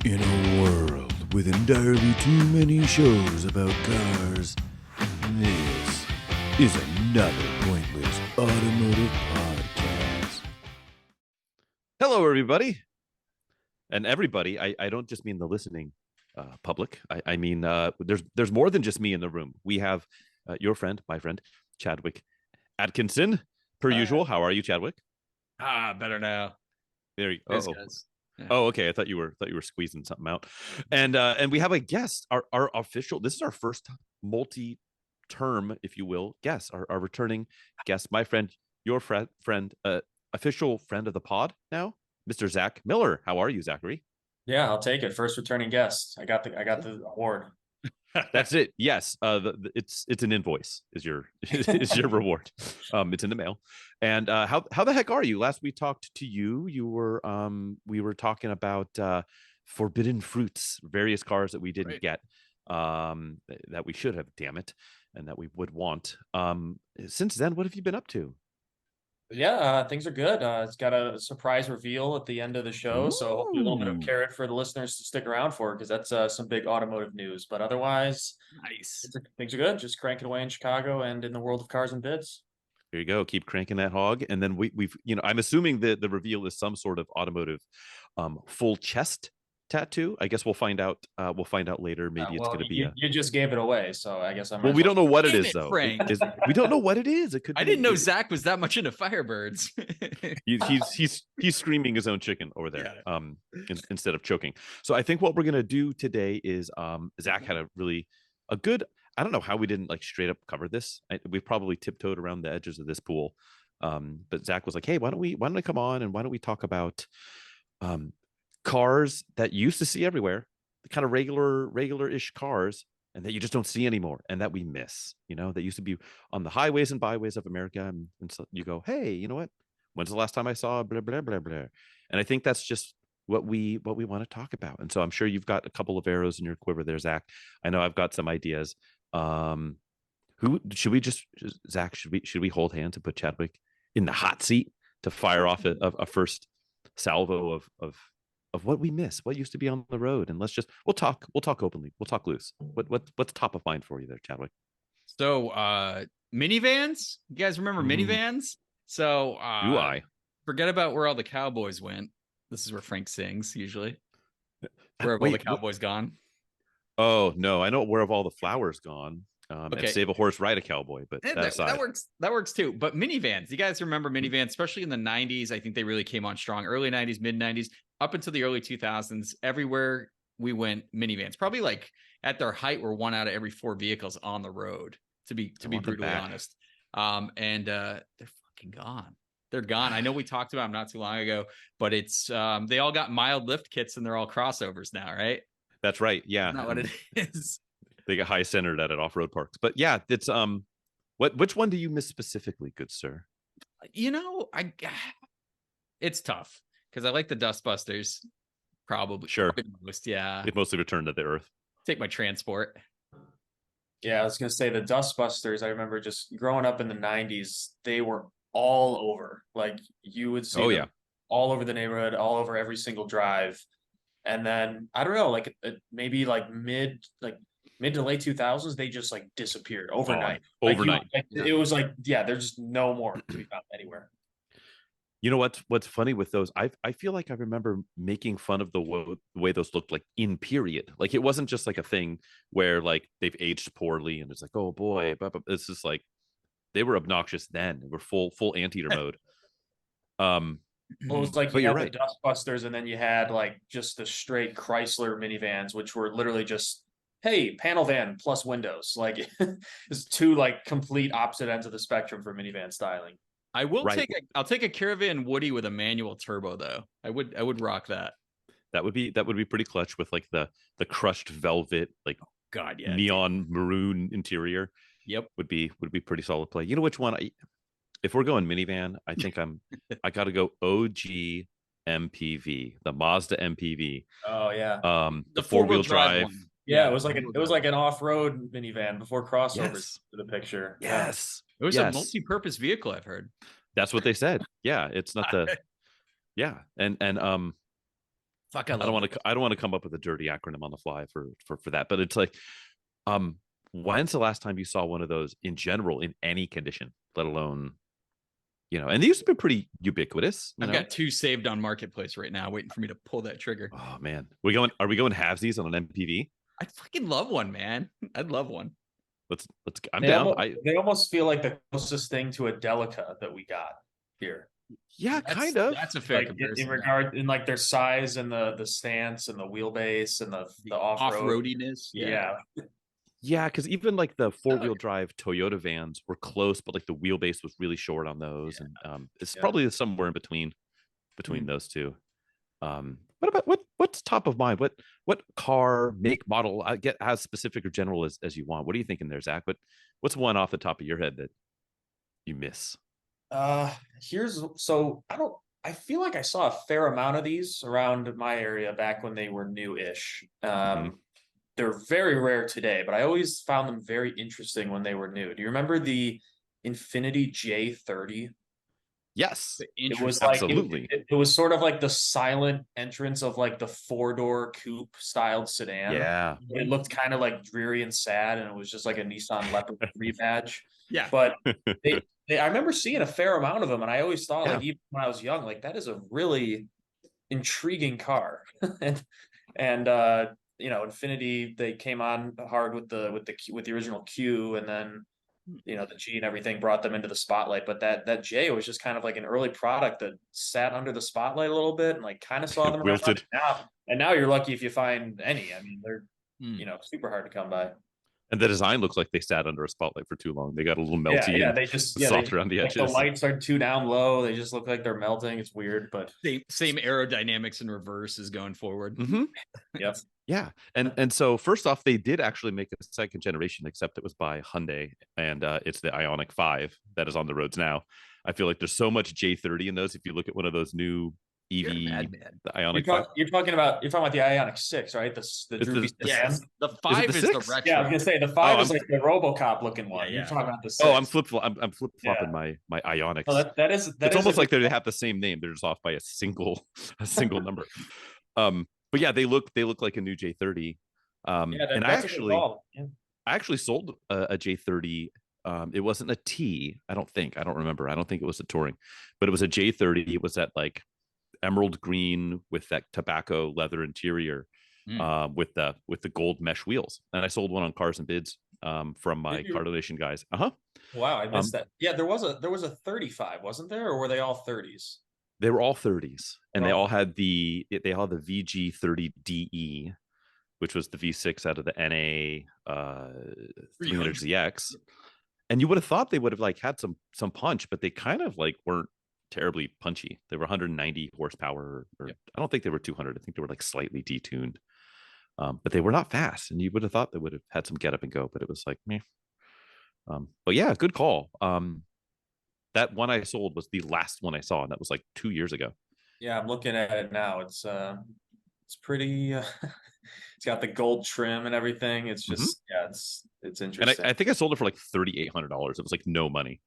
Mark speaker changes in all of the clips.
Speaker 1: In a world with entirely too many shows about cars, this is another pointless automotive podcast.
Speaker 2: Hello, everybody. And everybody, I don't just mean the listening public. I mean, there's more than just me in the room. We have your friend, my friend, Chadwick Atkinson, per usual. How are you, Chadwick?
Speaker 3: Better now.
Speaker 2: There you
Speaker 3: Thanks,
Speaker 2: go.
Speaker 3: guys. Yeah.
Speaker 2: Oh, okay. I thought you were squeezing something out. And we have a guest, our official. This is our first multi-term, if you will, guest, our returning guest, my friend, your friend, official friend of the pod now, Mr. Zach Miller. How are you, Zachary?
Speaker 4: Yeah, I'll take it. First returning guest. I got the award.
Speaker 2: That's it. Yes. It's an invoice is your reward. It's in the mail. And how the heck are you? Last we talked to you, we were talking about forbidden fruits, various cars that we didn't get, that we should have, damn it, and that we would want. Since then, what have you been up to?
Speaker 4: Yeah, things are good. It's got a surprise reveal at the end of the show, so hopefully a little bit of carrot for the listeners to stick around for, because that's some big automotive news. But otherwise,
Speaker 3: Nice.
Speaker 4: Things are good. Just cranking away in Chicago and in the world of cars and bids.
Speaker 2: There you go. Keep cranking that hog. And then we've, I'm assuming that the reveal is some sort of automotive full chest tattoo. I guess we'll find out. We'll find out later. Maybe it's going to be
Speaker 4: you just gave it away, so I guess I'm.
Speaker 2: Well, we don't know what it is, though.
Speaker 3: Frank.
Speaker 2: We don't know what it is. It could.
Speaker 3: I didn't know Zach was that much into Firebirds.
Speaker 2: he's screaming his own chicken over there, instead of choking. So I think what we're gonna do today is Zach had a good. I don't know how we didn't straight up cover this. We probably tiptoed around the edges of this pool, but Zach was like, "Hey, why don't I come on and why don't we talk about cars that you used to see everywhere, the kind of regular-ish cars, and that you just don't see anymore, and that we miss, that used to be on the highways and byways of America, and so you go, hey, you know what? When's the last time I saw blah blah blah blah? And I think that's just what we want to talk about. And so I'm sure you've got a couple of arrows in your quiver there, Zach. I know I've got some ideas. Who should we Zach? Should we hold hands and put Chadwick in the hot seat to fire off a first salvo of what we miss, what used to be on the road, and we'll talk openly, we'll talk loose. What's top of mind for you there, Chadwick?
Speaker 3: So minivans, you guys remember minivans? So
Speaker 2: do I
Speaker 3: forget about where all the cowboys went. This is where Frank sings usually. Where have all the cowboys gone?
Speaker 2: Oh no, I know where have all the flowers gone. And save a horse, ride a cowboy, but
Speaker 3: that works too. But minivans, you guys remember minivans, especially in the 90s? I think they really came on strong. Early 90s, mid 90s, up until the early 2000s. Everywhere we went, minivans. Probably at their height, were 1 out of every 4 vehicles on the road. To be brutally honest, and they're fucking gone. They're gone. I know we talked about them not too long ago, but it's they all got mild lift kits and they're all crossovers now, right?
Speaker 2: That's right. Yeah,
Speaker 3: not what it is.
Speaker 2: They get high centered at off-road parks. But yeah, it's which one do you miss specifically, good sir?
Speaker 3: It's tough because I like the Dustbusters. Probably most, yeah.
Speaker 2: It mostly returned to the earth.
Speaker 3: Take my transport.
Speaker 4: Yeah, I was gonna say the Dustbusters. I remember just growing up in the 90s, they were all over. You would see them all over the neighborhood, all over every single drive. And then I don't know, maybe mid to late 2000s, they just disappeared overnight. It was there's just no more to be found anywhere.
Speaker 2: You know what's funny with those? I feel like I remember making fun of the way those looked in period. It wasn't just a thing where they've aged poorly and it's oh boy, but it's just they were obnoxious then. They were full anteater mode.
Speaker 4: Well, it was you had the Dustbusters, and then you had just the straight Chrysler minivans, which were literally just, hey, panel van plus windows. It's two complete opposite ends of the spectrum for minivan styling.
Speaker 3: I'll take a Caravan Woody with a manual turbo though. I would rock that.
Speaker 2: That would be pretty clutch with the crushed velvet neon maroon interior.
Speaker 3: Yep,
Speaker 2: would be pretty solid play. You know which one? If we're going minivan, I think I got to go OG MPV, the Mazda MPV.
Speaker 4: Oh yeah,
Speaker 2: the 4-wheel drive.
Speaker 4: Yeah, it was an off-road minivan before crossovers to the picture.
Speaker 2: Yes.
Speaker 3: It was a multi-purpose vehicle, I've heard.
Speaker 2: That's what they said. Yeah, it's not the and
Speaker 3: Fuck,
Speaker 2: I don't want to. I don't want to come up with a dirty acronym on the fly for that. But it's like, when's the last time you saw one of those in general in any condition, let alone, And they used to be pretty ubiquitous.
Speaker 3: I've got 2 saved on Marketplace right now, waiting for me to pull that trigger.
Speaker 2: Oh man, Are we going halvesies on an MPV?
Speaker 3: I'd fucking love one, man. I'd love one.
Speaker 2: Let's. I'm down.
Speaker 4: They almost feel like the closest thing to a Delica that we got here.
Speaker 2: Yeah, kind of.
Speaker 3: That's a fair
Speaker 4: Like
Speaker 3: comparison.
Speaker 4: in regard in like their size and the stance and the wheelbase and the
Speaker 3: off-roadiness.
Speaker 4: Yeah.
Speaker 2: Yeah, because even like the 4-wheel drive Toyota vans were close, but like the wheelbase was really short on those, and it's probably somewhere in between those two. What about what's top of mind? What car, make, model? I get as specific or general as you want. What are you thinking there, Zach? What's one off the top of your head that you miss?
Speaker 4: I feel like I saw a fair amount of these around my area back when they were new-ish. They're very rare today, but I always found them very interesting when they were new. Do you remember the Infiniti J30?
Speaker 2: Yes,
Speaker 4: It was
Speaker 2: absolutely.
Speaker 4: It was sort of like the silent entrance of like the 4-door coupe styled sedan.
Speaker 2: Yeah,
Speaker 4: it looked kind of like dreary and sad, and it was just like a Nissan Leopard 3 badge.
Speaker 3: Yeah,
Speaker 4: but I remember seeing a fair amount of them, and I always thought, like, even when I was young, like that is a really intriguing car. and Infiniti, they came on hard with the original Q, and then the G and everything brought them into the spotlight. But that J was just kind of like an early product that sat under the spotlight a little bit and like kind of saw them
Speaker 2: wilted.
Speaker 4: Now you're lucky if you find any. I mean, they're super hard to come by.
Speaker 2: And the design looks like they sat under a spotlight for too long. They got a little melty.
Speaker 4: Yeah, they just
Speaker 2: softer on the edges.
Speaker 4: The lights are too down low. They just look like they're melting. It's weird, but
Speaker 3: same aerodynamics in reverse is going forward.
Speaker 2: Mm-hmm.
Speaker 4: Yep.
Speaker 2: Yeah, and so first off, they did actually make a second generation, except it was by Hyundai, and it's the Ioniq 5 that is on the roads now. I feel like there's so much J30 in those. If you look at one of those new EV, the Ioniq 5.
Speaker 4: You're talking about the Ioniq 6, right? The droopy
Speaker 3: yes. The 5 is the retro.
Speaker 4: Yeah, I was gonna say the 5 is like the RoboCop looking one. You're talking about the 6.
Speaker 2: Oh, I'm flip flopping my Ioniq. It's almost like they have the same name. They're just off by a single number. But yeah, they look like a new J30. And I actually sold a J30. It wasn't a T, I don't remember. I don't think it was a touring, but it was a J30. It was that like emerald green with that tobacco leather interior, with the gold mesh wheels. And I sold one on Cars and Bids from my car donation guys.
Speaker 4: Wow, I missed that. Yeah, there was a 35, wasn't there, or were they all 30s?
Speaker 2: They were all 30s, and they all had the VG30DE, which was the V6 out of the NA 300ZX. And you would have thought they would have like had some punch, but they kind of like weren't terribly punchy. They were 190 horsepower, or I don't think they were 200. I think they were like slightly detuned, but they were not fast. And you would have thought they would have had some get up and go, but it was like meh. But yeah, good call. That one I sold was the last one I saw, and that was like 2 years ago.
Speaker 4: Yeah, I'm looking at it now. It's pretty. It's got the gold trim and everything. It's just it's interesting.
Speaker 2: And I think I sold it for like $3,800. It was like no money.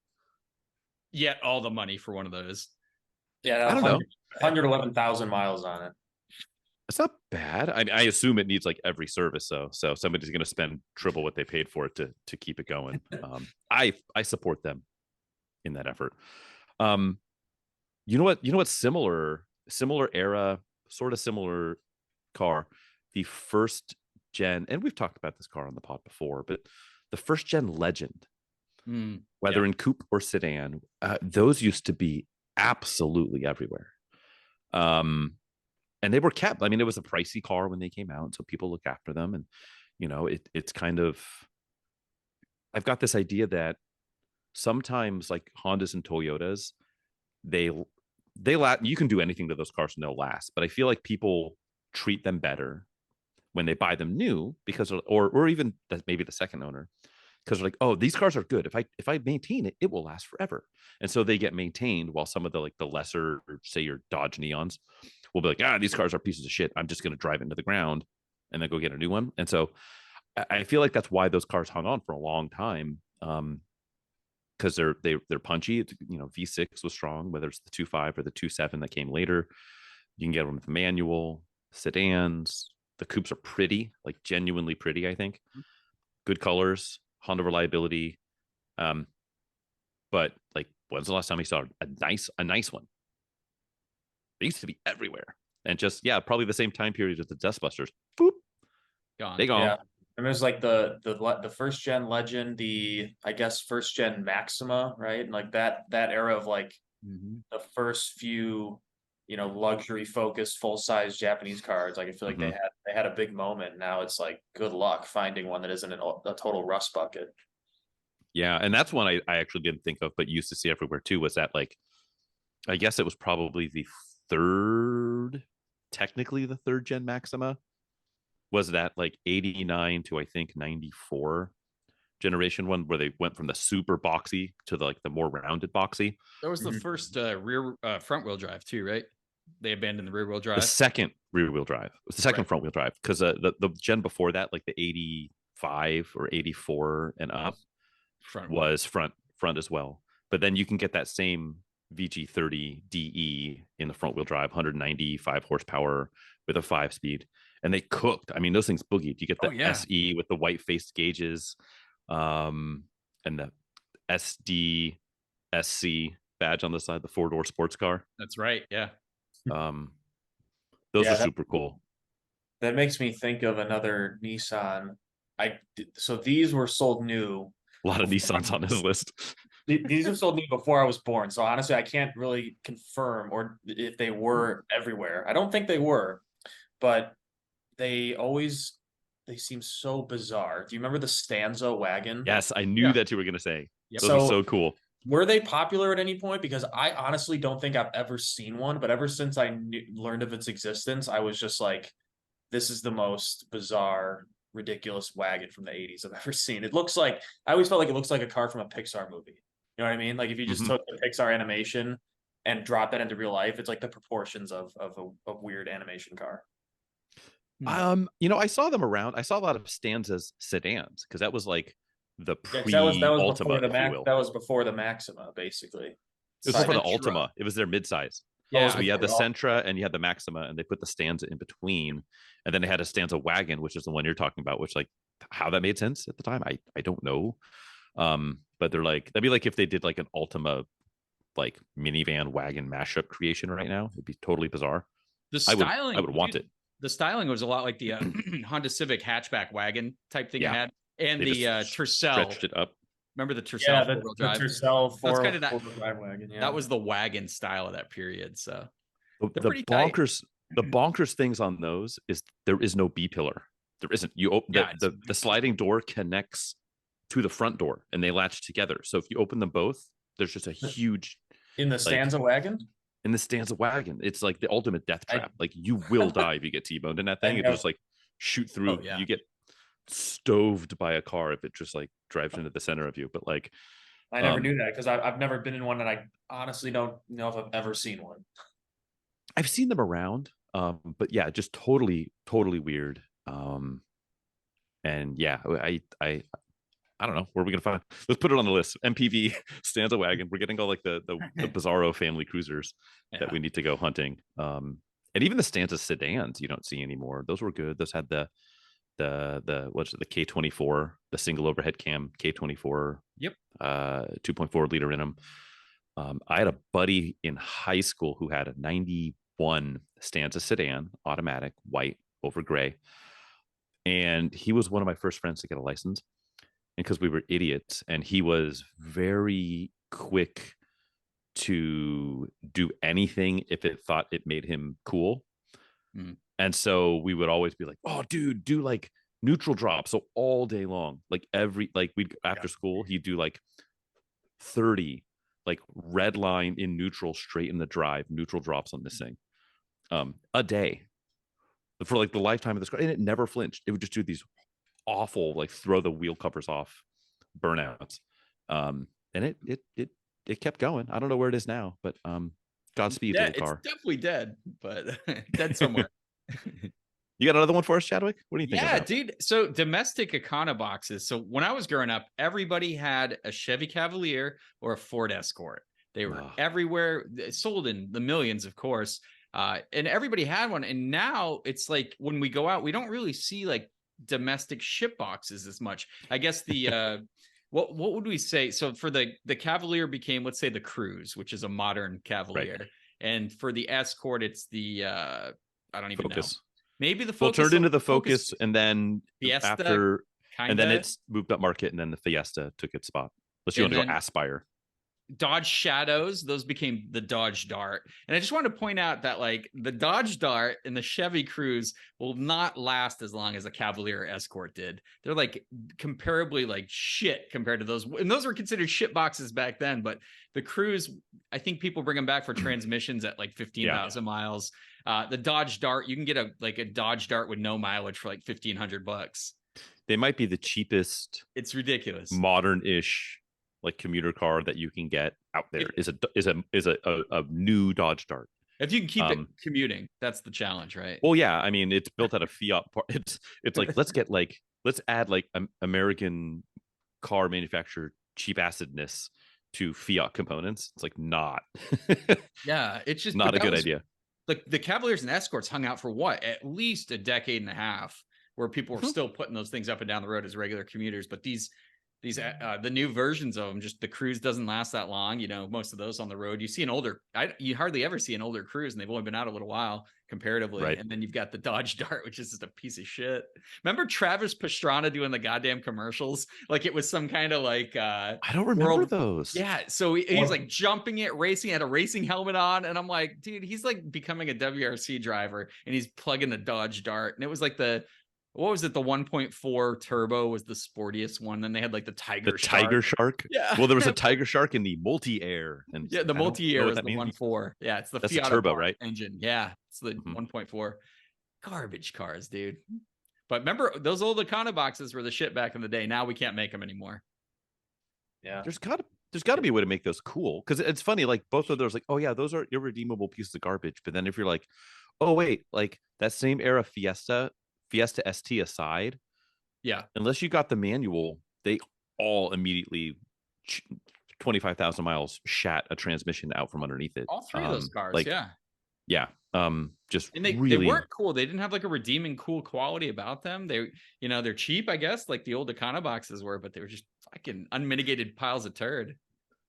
Speaker 3: Yet all the money for one of those.
Speaker 4: Yeah,
Speaker 2: I don't know.
Speaker 4: 111,000 miles on it.
Speaker 2: It's not bad. I assume it needs like every service, so somebody's going to spend triple what they paid for it to keep it going. I support them in that effort. You know what? Similar era, sort of similar car. The first gen, and we've talked about this car on the pod before, but the first gen Legend, whether in coupe or sedan, those used to be absolutely everywhere. And they were kept. I mean, it was a pricey car when they came out, so people look after them. And it's kind of, I've got this idea that sometimes like Hondas and Toyotas, they you can do anything to those cars and they'll last. But I feel like people treat them better when they buy them new, because or even maybe the second owner, because they're like, oh, these cars are good. If I maintain it, it will last forever. And so they get maintained, while some of the lesser, say your Dodge Neons, will be like, these cars are pieces of shit. I'm just going to drive into the ground and then go get a new one. And so I feel like that's why those cars hung on for a long time. Because they're punchy. V6 was strong, whether it's the 2.5 or the 2.7 that came later. You can get them with the manual. sedans. The coupes are pretty, like genuinely pretty, I think. Good colors, Honda reliability. But like, when's the last time you saw a nice one? They used to be everywhere. And just, yeah, probably the same time period as the Dustbusters. Boop.
Speaker 3: Gone.
Speaker 2: They gone.
Speaker 4: Yeah. And there's like the first gen Legend, I guess first gen Maxima, right? And like that era of like the first few, luxury focused full size Japanese cars. Like I feel like they had a big moment. Now it's like good luck finding one that isn't a total rust bucket.
Speaker 2: Yeah, and that's one I actually didn't think of, but used to see everywhere too. Was that like, I guess it was probably technically the third gen Maxima. Was that like 89 to I think 94 generation one, where they went from the super boxy to the more rounded boxy?
Speaker 3: That was the first front wheel drive too, right? They abandoned the rear wheel drive.
Speaker 2: The second rear wheel drive. It was the second front wheel drive, because the gen before that, like the 85 or 84 and up, was front as well. But then you can get that same VG30 DE in the front wheel drive, 195 horsepower with a 5-speed, and they cooked. I mean, those things boogied. You get the SE with the white faced gauges, and the SD SC badge on the side, the 4-door sports car.
Speaker 3: That's right. Yeah.
Speaker 2: Those are super cool.
Speaker 4: That makes me think of another Nissan. So these were sold new.
Speaker 2: A lot of Nissans on his list.
Speaker 4: These were sold new before I was born. So honestly, I can't really confirm or if they were everywhere. I don't think they were, but they seem so bizarre. Do you remember the Stanza wagon?
Speaker 2: Yes, I knew that you were going to say.
Speaker 3: Yep.
Speaker 2: Those are so cool.
Speaker 4: Were they popular at any point? Because I honestly don't think I've ever seen one, but ever since I learned of its existence, I was just like, this is the most bizarre, ridiculous wagon from the 80s I've ever seen. It looks like, I always felt like it looks like a car from a Pixar movie. You know what I mean? Like if you just took the Pixar animation and dropped that into real life, it's like the proportions of a weird animation car.
Speaker 2: I saw them around. I saw a lot of Stanza's sedans, because that was like the
Speaker 4: Ultima. That was before the Maxima, basically.
Speaker 2: It was before the Ultima. It was their midsize.
Speaker 3: Yeah,
Speaker 2: so you had the Sentra and you had the Maxima, and they put the Stanza in between, and then they had a Stanza wagon, which is the one you're talking about. Which, like, how that made sense at the time, I don't know. But they're like, that'd be like if they did like an Ultima, like minivan wagon mashup creation right now. It'd be totally bizarre.
Speaker 3: The styling,
Speaker 2: I would want it.
Speaker 3: The styling was a lot like the Honda Civic hatchback wagon type thing it had, and the Tercel.
Speaker 2: Stretched it up.
Speaker 3: Remember the Tercel four-wheel drive?
Speaker 4: The Tercel four-wheel
Speaker 3: drive wagon. Yeah. That was the wagon style of that period. So
Speaker 2: the bonkers things on those is there is no B pillar. There isn't. You open the sliding door connects to the front door, and they latch together. So if you open them both, there's just a huge
Speaker 4: in the Stanza wagon.
Speaker 2: In the Stanza wagon, it's like the ultimate death trap. Like you will die if you get T-boned in that thing. It just like shoot through. You get stoved by a car if it just like drives into the center of you. But like,
Speaker 4: I never knew that, because I've never been in one, and I honestly don't know if I've ever seen one.
Speaker 2: I've seen them around, but yeah, just totally weird. And yeah, I don't know where we're gonna find. Let's put it on the list. MPV Stanza wagon. We're getting all like the Bizarro family cruisers that we need to go hunting. And even the Stanza sedans you don't see anymore. Those were good. Those had the K24, the single overhead cam K24.
Speaker 3: Yep.
Speaker 2: 2.4 liter in them. I had a buddy in high school who had a 91 Stanza sedan, automatic, white over gray, and he was one of my first friends to get a license. And because we were idiots, and he was very quick to do anything if it thought it made him cool. And so we would always be like, oh, dude, do like neutral drops. So all day long, like we'd after school, he'd do like 30 like red line in neutral, straight in the drive, neutral drops on this thing a day for like the lifetime of this car. And it never flinched. It would just do these awful, like throw the wheel covers off burnouts. And it kept going. I don't know where it is now, but Godspeed to the car.
Speaker 3: It's definitely dead, but dead somewhere.
Speaker 2: You got another one for us, Chadwick? What do you think?
Speaker 3: Yeah, dude. So domestic econoboxes. So when I was growing up, everybody had a Chevy Cavalier or a Ford Escort. They were everywhere, sold in the millions, of course. And everybody had one. And now it's like when we go out, we don't really see like domestic ship boxes as much. I guess the what would we say? So for the Cavalier became, let's say, the Cruise, which is a modern Cavalier, right. And for the Escort, it's the I don't even know. Maybe the Focus.
Speaker 2: Well, turned into the Focus, and then
Speaker 3: Fiesta,
Speaker 2: after,
Speaker 3: kinda.
Speaker 2: And then it's moved up market, and then the Fiesta took its spot. Unless you want to go Aspire.
Speaker 3: Dodge Shadows, those became the Dodge Dart. And I just wanted to point out that like the Dodge Dart and the Chevy Cruze will not last as long as a Cavalier Escort did. They're like comparably like shit compared to those. And those were considered shit boxes back then. But the Cruze, I think people bring them back for transmissions at like 15,000 miles. The Dodge Dart, you can get a Dodge Dart with no mileage for like $1,500.
Speaker 2: They might be the cheapest.
Speaker 3: It's ridiculous.
Speaker 2: Modern-ish like commuter car that you can get out there is a new Dodge Dart.
Speaker 3: If you can keep it commuting, that's the challenge, right?
Speaker 2: Well, yeah, I mean, it's built out of Fiat. It's like let's add like American car manufacturer cheap acidness to Fiat components. It's like not.
Speaker 3: Yeah, it's just
Speaker 2: not a good idea.
Speaker 3: Like the Cavaliers and Escorts hung out for what? At least a decade and a half, where people were still putting those things up and down the road as regular commuters. But these the new versions of them, just the Cruze doesn't last that long. You know, most of those on the road, you see you hardly ever see an older Cruze, and they've only been out a little while comparatively. Right. And then you've got the Dodge Dart, which is just a piece of shit. Remember Travis Pastrana doing the goddamn commercials? Like it was some kind of like
Speaker 2: I don't remember those.
Speaker 3: Yeah, so he's like jumping it, racing, had a racing helmet on, and I'm like, dude, he's like becoming a WRC driver, and he's plugging the Dodge Dart, and it was like what was it? The 1.4 turbo was the sportiest one. Then they had like the Tiger
Speaker 2: Shark. Yeah. Well, there was a Tiger Shark in the multi-air. And
Speaker 3: yeah, the multi-air was the 1.4. Yeah, it's the Fiat
Speaker 2: turbo, right?
Speaker 3: Engine. Yeah, it's the 1.4. Garbage cars, dude. But remember, those old Econo boxes were the shit back in the day. Now we can't make them anymore.
Speaker 2: Yeah. There's got to be a way to make those cool. Because it's funny, like both of those, like, oh yeah, those are irredeemable pieces of garbage. But then if you're like, oh wait, like that same era Fiesta ST aside,
Speaker 3: yeah,
Speaker 2: unless you got the manual, they all immediately 25,000 miles shat a transmission out from underneath it.
Speaker 3: All three of those cars,
Speaker 2: yeah. Just
Speaker 3: and they weren't cool. They didn't have like a redeeming cool quality about them. They're cheap, I guess, like the old Econo boxes were, but they were just fucking unmitigated piles of turd.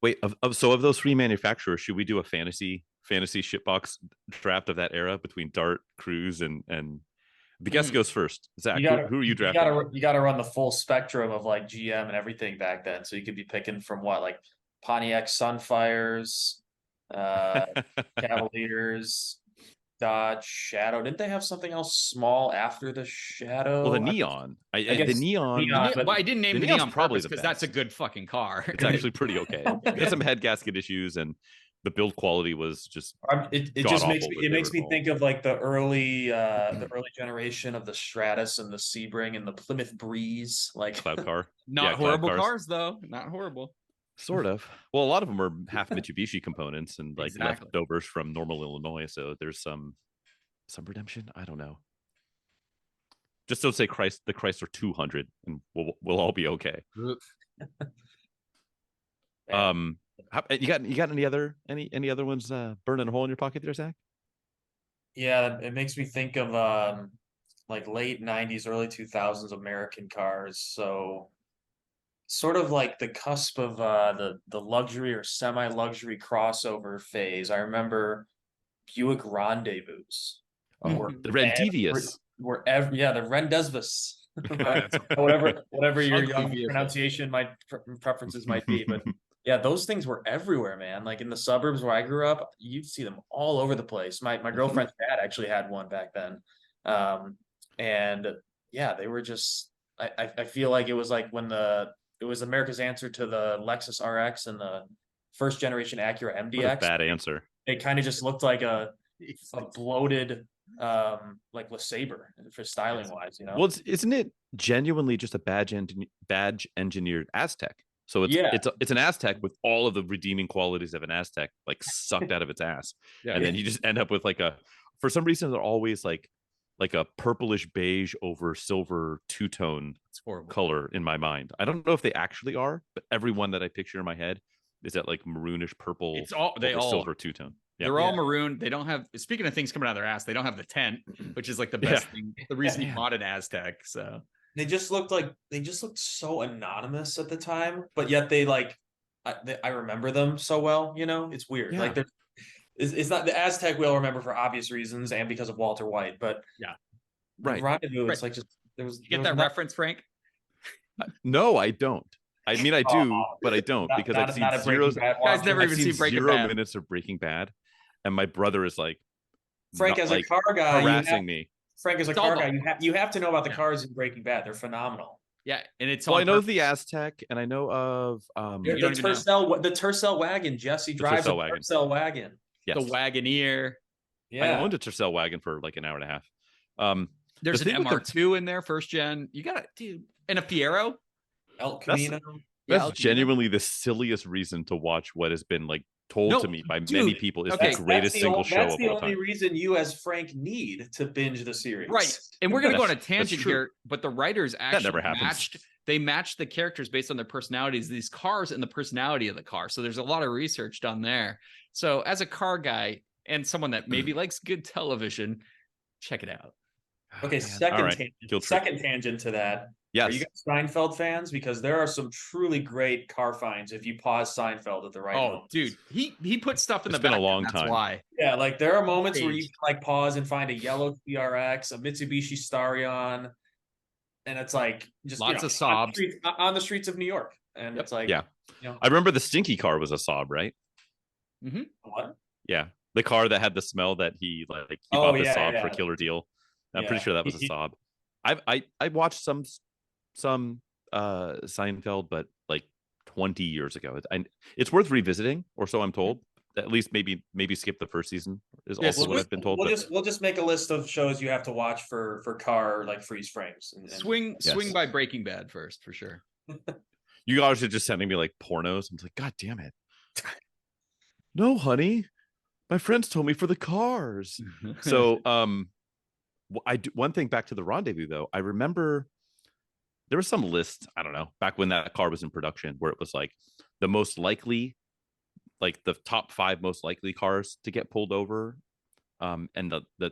Speaker 2: Wait, of those three manufacturers, should we do a fantasy shitbox draft of that era between Dart, Cruze, and the guest goes first. Zach, who are you drafting?
Speaker 4: You gotta run the full spectrum of like GM and everything back then. So you could be picking from what, like Pontiac Sunfires, Cavaliers, Dodge Shadow. Didn't they have something else small after the Shadow?
Speaker 2: Well, the Neon. The Neon.
Speaker 3: Well, I didn't name the Neon probably because that's a good fucking car.
Speaker 2: It's actually pretty okay. It had some head gasket issues, and the build quality was just
Speaker 4: it just makes me think of like the early generation of the Stratus and the Sebring and the Plymouth Breeze, like
Speaker 2: cloud car.
Speaker 3: Not horrible cars though. Not horrible.
Speaker 2: Sort of. Well, a lot of them are half Mitsubishi components and like leftovers from Normal, Illinois. So there's some redemption. I don't know. Just don't say the Chrysler 200, and we'll all be okay. You got any other ones burning a hole in your pocket there, Zach?
Speaker 4: Yeah, it makes me think of like late 90s, early 2000s American cars. So sort of like the cusp of the luxury or semi-luxury crossover phase. I remember Buick Rendezvous.
Speaker 2: The Rendivius.
Speaker 4: The Rendezvous. whatever your young pronunciation preferences might be, but yeah, those things were everywhere, man. Like in the suburbs where I grew up, you'd see them all over the place. My girlfriend's dad actually had one back then. And yeah, they were just, I feel like it was like when it was America's answer to the Lexus RX and the first generation Acura MDX.
Speaker 2: What a bad answer.
Speaker 4: It kind of just looked like a bloated like LeSabre for styling wise, you know.
Speaker 2: Well, isn't it genuinely just a badge engineered Aztec? So it's an Aztec with all of the redeeming qualities of an Aztec like sucked out of its ass. And then you just end up with like for some reason they're always like a purplish beige over silver two-tone color in my mind. I don't know if they actually are, but every one that I picture in my head is that like maroonish purple.
Speaker 3: It's all silver
Speaker 2: two-tone.
Speaker 3: They're all maroon. They don't have, speaking of things coming out of their ass, they don't have the tent, which is like the best thing. The reason you bought an Aztec. So
Speaker 4: they just looked so anonymous at the time, but yet they like, I remember them so well. It's weird. Like it's not the Aztec we'll remember for obvious reasons and because of Walter White, but Rendezvous, it's like just
Speaker 3: you get that reference, Frank?
Speaker 2: No, I don't. I mean, I do, but I don't because I've seen
Speaker 3: guys never even seen Breaking Bad.
Speaker 2: 0 minutes of Breaking Bad, and my brother is like,
Speaker 4: Frank, as a car guy,
Speaker 2: harassing me.
Speaker 4: Frank, as a car guy, you have to know about the cars in Breaking Bad. They're phenomenal.
Speaker 3: Yeah, and it's
Speaker 2: I know the Aztec, and I know of
Speaker 4: the Tercel wagon. Jesse drives a Tercel wagon.
Speaker 2: Yes.
Speaker 3: The Wagoneer.
Speaker 2: Yeah, I owned a Tercel wagon for like an hour and a half.
Speaker 3: There's an MR2 in there, first gen. You got it, dude, and a Fiero.
Speaker 4: El Camino.
Speaker 2: That's genuinely the silliest reason to watch what has been like told to me by many people is the greatest single show of all time.
Speaker 4: That's the only reason you, as Frank, need to binge the series.
Speaker 3: Right. And we're going to go on a tangent here, but the writers actually
Speaker 2: they
Speaker 3: matched the characters based on their personalities, these cars and the personality of the car. So there's a lot of research done there. So as a car guy and someone that maybe likes good television, check it out.
Speaker 4: Okay, second tangent to that.
Speaker 2: Yes.
Speaker 4: Are you guys Seinfeld fans? Because there are some truly great car finds if you pause Seinfeld at the right moment.
Speaker 3: Dude, he put stuff in the back.
Speaker 2: It's been a long time.
Speaker 3: That's why.
Speaker 4: Yeah, like there are moments where you can like pause and find a yellow TRX, a Mitsubishi Starion, and it's like just
Speaker 3: lots of Saabs
Speaker 4: on the streets of New York. And it's like,
Speaker 2: I remember the stinky car was a Saab, right?
Speaker 3: Mm-hmm.
Speaker 4: What?
Speaker 2: Yeah, the car that had the smell that he bought the Saab for Killer Deal. I'm pretty sure that was a Saab. I watched some Seinfeld, but like 20 years ago. It's worth revisiting, or so I'm told. At least maybe skip the first season is also what I've been told.
Speaker 4: We'll just make a list of shows you have to watch for car like freeze frames. And
Speaker 3: swing by Breaking Bad first for sure.
Speaker 2: You guys are just sending me like pornos. I'm like, God damn it. No, honey, my friends told me for the cars. So one thing back to the Rendezvous though, I remember there was some list, I don't know, back when that car was in production where it was like the most likely, like the top 5 most likely cars to get pulled over, and the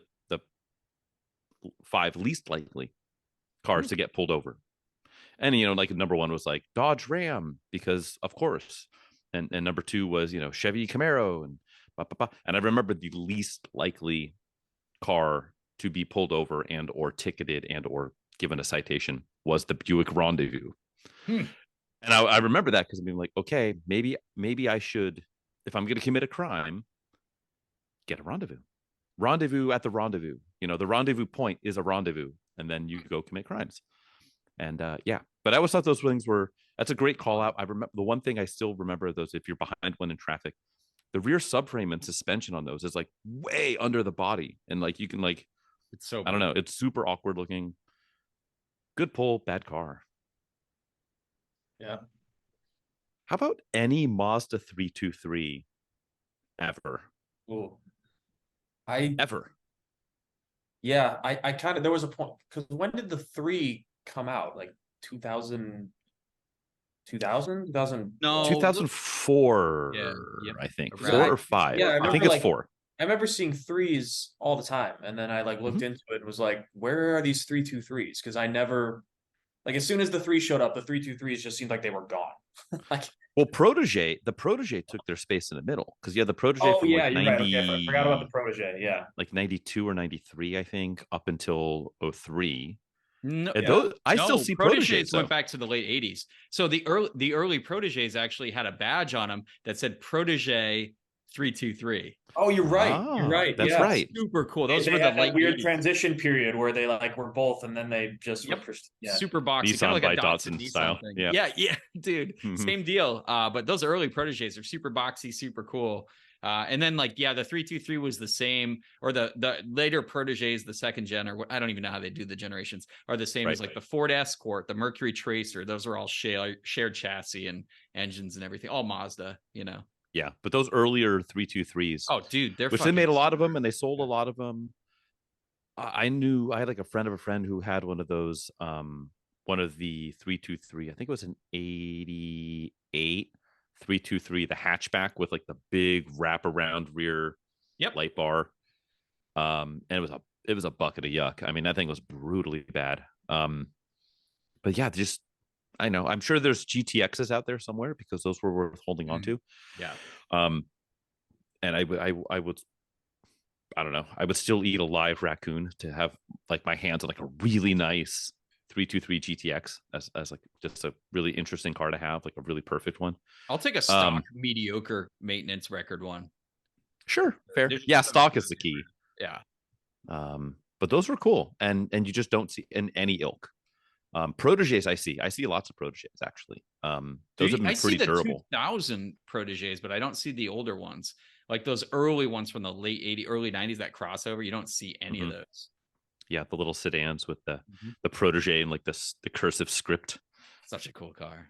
Speaker 2: 5 least likely cars to get pulled over. And like number 1 was like Dodge Ram because of course, and number 2 was Chevy Camaro and and I remember the least likely car to be pulled over and or ticketed and or given a citation was the Buick Rendezvous. And I remember that because I'm like, okay, maybe I should, if I'm going to commit a crime, get a rendezvous at the rendezvous. The rendezvous point is a rendezvous, and then you go commit crimes. And but I always thought those things that's a great call out. I remember the one thing I still remember those, if you're behind one in traffic, the rear subframe and suspension on those is like way under the body, and like you can like,
Speaker 3: it's so
Speaker 2: I don't know, it's super awkward looking. Good pull, bad car.
Speaker 4: Yeah.
Speaker 2: How about any Mazda 323 ever?
Speaker 4: Ooh.
Speaker 2: Ever.
Speaker 4: Yeah, I kind of, there was a point, because when did the 3 come out? Like 2000?
Speaker 3: No,
Speaker 2: 2004, I think. 4 or 5.
Speaker 4: Yeah,
Speaker 2: I think it's 4.
Speaker 4: I remember seeing 3s all the time, and then I looked into it and was like, where are these 323s? Because I never, as soon as the 3 showed up, the 323s just seemed like they were gone.
Speaker 2: Well, the Protege took their space in the middle because the Protege.
Speaker 4: Oh
Speaker 2: from
Speaker 4: yeah,
Speaker 2: like
Speaker 4: you're
Speaker 2: 90,
Speaker 4: right. Okay, I forgot about the Protege. Yeah,
Speaker 2: like 92 or 93, I think, up until 03.
Speaker 3: No,
Speaker 2: I still see Proteges
Speaker 3: went back to the late 80s. So the early Proteges actually had a badge on them that said Protege 323.
Speaker 4: Oh, you're right. You're right.
Speaker 2: That's right.
Speaker 3: Super cool. Those were
Speaker 4: the
Speaker 3: late
Speaker 4: weird
Speaker 3: 80s.
Speaker 4: Transition period where they were both, and then they just
Speaker 3: super boxy,
Speaker 2: Nissan
Speaker 3: like
Speaker 2: by
Speaker 3: a
Speaker 2: Datsun style.
Speaker 3: Thing. Yeah, dude, same deal. But those early Proteges are super boxy, super cool. And then the 323 was the same, or the later Proteges, the second gen, or I don't even know how they do the generations, are the same as the Ford Escort, the Mercury Tracer. Those are all shared chassis and engines and everything, all Mazda,
Speaker 2: Yeah, but those earlier 323s.
Speaker 3: Oh, dude,
Speaker 2: they made a lot of them and they sold a lot of them. I had like a friend of a friend who had one of those, one of the 323. I think it was an 88 323, the hatchback with like the big wraparound rear
Speaker 3: Yep.
Speaker 2: light bar. And it was a bucket of yuck. I mean, that thing was brutally bad. But yeah, just I know. I'm sure there's GTXs out there somewhere because those were worth holding on to.
Speaker 3: Yeah.
Speaker 2: And I would I don't know. I would still eat a live raccoon to have like my hands on like a really nice 323 GTX as like just a really interesting car to have, like a really perfect one.
Speaker 3: I'll take a stock mediocre maintenance record one.
Speaker 2: Sure, fair. Yeah, stock is the key.
Speaker 3: Yeah.
Speaker 2: But those were cool, and you just don't see in any ilk. Proteges, I see lots of proteges actually. Those have been pretty durable.
Speaker 3: 2000 proteges, but I don't see the older ones, like those early ones from the late 80s, early 90s. That crossover, you don't see any of those.
Speaker 2: Yeah, the little sedans with the protege and like the cursive script.
Speaker 3: Such a cool car.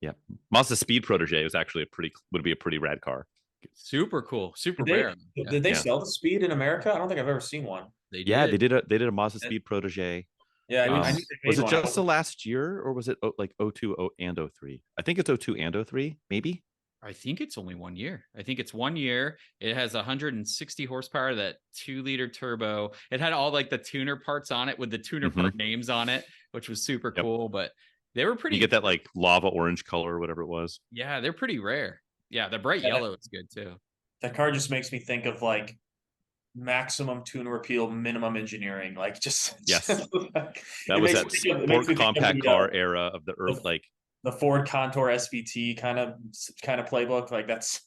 Speaker 2: Yeah, Mazda Speed Protege was actually would be a pretty rad car.
Speaker 3: Super cool, super rare.
Speaker 4: Did they sell the Speed in America? I don't think I've ever seen one.
Speaker 3: They
Speaker 2: did a Mazda Speed Protege.
Speaker 4: Yeah, I knew
Speaker 2: was it just the last year, or was it like 02 and 03? I think it's 02 and 03, maybe.
Speaker 3: I think it's only 1 year. I think it's 1 year. It has 160 horsepower, that 2-liter turbo. It had all like the tuner parts on it with the tuner part names on it, which was super cool. But they were pretty.
Speaker 2: You get that like lava orange color or whatever it was.
Speaker 3: Yeah, they're pretty rare. Yeah, the bright yellow is good too.
Speaker 4: That car just makes me think of like maximum tuner appeal, minimum engineering. Like just
Speaker 2: yes,
Speaker 4: like,
Speaker 2: that was that sport compact car era of the early like
Speaker 4: the Ford Contour SVT kind of playbook. Like that's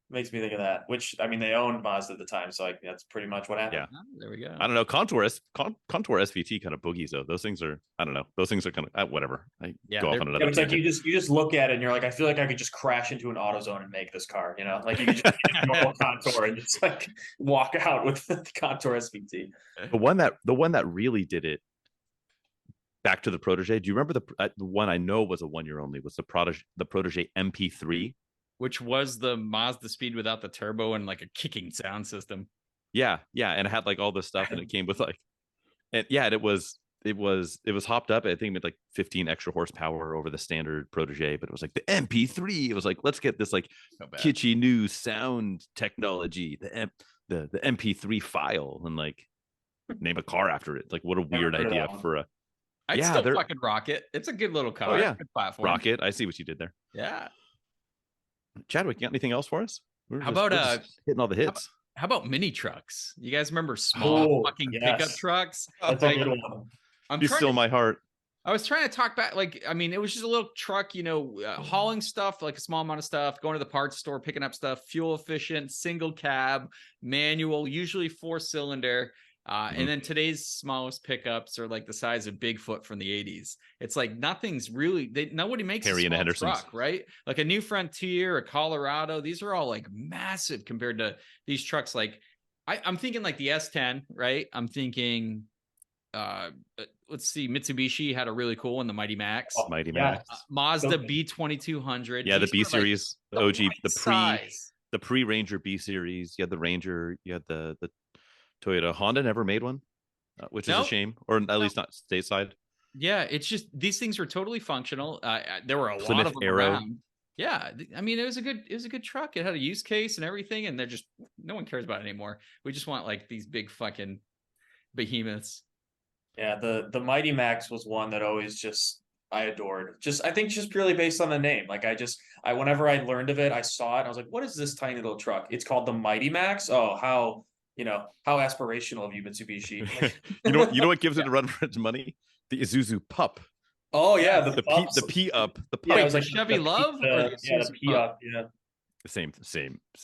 Speaker 4: makes me think of that. Which I mean, they owned Mazda at the time, so like that's pretty much what happened.
Speaker 2: Yeah,
Speaker 3: there we go.
Speaker 2: I don't know. Contour SVT kind of boogies though. Those things are I don't know. Those things are kind of whatever. Go off on another.
Speaker 4: It's like you just look at it and you're like, I feel like I could just crash into an AutoZone and make this car. You know, like you could just get a normal Contour and just like walk out with the Contour SVT.
Speaker 2: The one that really did it. Back to the Protege. Do you remember the one I know was a 1 year only was the Protege MP3,
Speaker 3: which was the Mazda Speed without the turbo and like a kicking sound system.
Speaker 2: Yeah, and it had like all this stuff, and it came with like, and yeah, and it was hopped up. I think with like 15 extra horsepower over the standard Protege, but it was like the MP3. It was like let's get this like kitschy new sound technology, the MP3 file, and like name a car after it. Like what a weird idea for a.
Speaker 3: I'd still fucking rock it. It's a good little car.
Speaker 2: Oh, yeah.
Speaker 3: Good platform.
Speaker 2: Rock it. I see what you did there.
Speaker 3: Yeah.
Speaker 2: Chadwick, you got anything else for us?
Speaker 3: How about
Speaker 2: hitting all the hits?
Speaker 3: How about mini trucks? You guys remember small pickup trucks?
Speaker 4: That's a good one.
Speaker 2: You still my heart.
Speaker 3: I was trying to talk back. Like, I mean, it was just a little truck, hauling stuff, like a small amount of stuff, going to the parts store, picking up stuff, fuel efficient, single cab, manual, usually 4-cylinder. And then today's smallest pickups are like the size of Bigfoot from the 80s. It's like nothing's really nobody makes
Speaker 2: Harry
Speaker 3: a small
Speaker 2: and
Speaker 3: truck, right? Like a New Frontier, a Colorado. These are all like massive compared to these trucks. Like I'm thinking like the S10, right? I'm thinking let's see, Mitsubishi had a really cool one, the Mighty Max.
Speaker 2: Mighty Max.
Speaker 3: Mazda B2200.
Speaker 2: Yeah, the B series, the OG, the pre Ranger B series. You had the Ranger, you had the Toyota. Honda never made one, which is a shame, or at least not stateside.
Speaker 3: Yeah, it's just these things were totally functional. There were a
Speaker 2: Plymouth
Speaker 3: lot of them
Speaker 2: Arrow.
Speaker 3: around. Yeah, I mean it was a good truck. It had a use case and everything, and they're just no one cares about it anymore. We just want like these big fucking behemoths.
Speaker 4: Yeah, the Mighty Max was one that always I adored. I think just purely based on the name. Like whenever I learned of it, I saw it and I was like, what is this tiny little truck? It's called the Mighty Max. Oh, how aspirational of you, Mitsubishi.
Speaker 2: you know what gives it a run for its money? The Isuzu Pup.
Speaker 4: Oh yeah, the
Speaker 2: P up. The Pup.
Speaker 3: Yeah, it was like Chevy Love.
Speaker 4: The P up. Yeah.
Speaker 2: Same.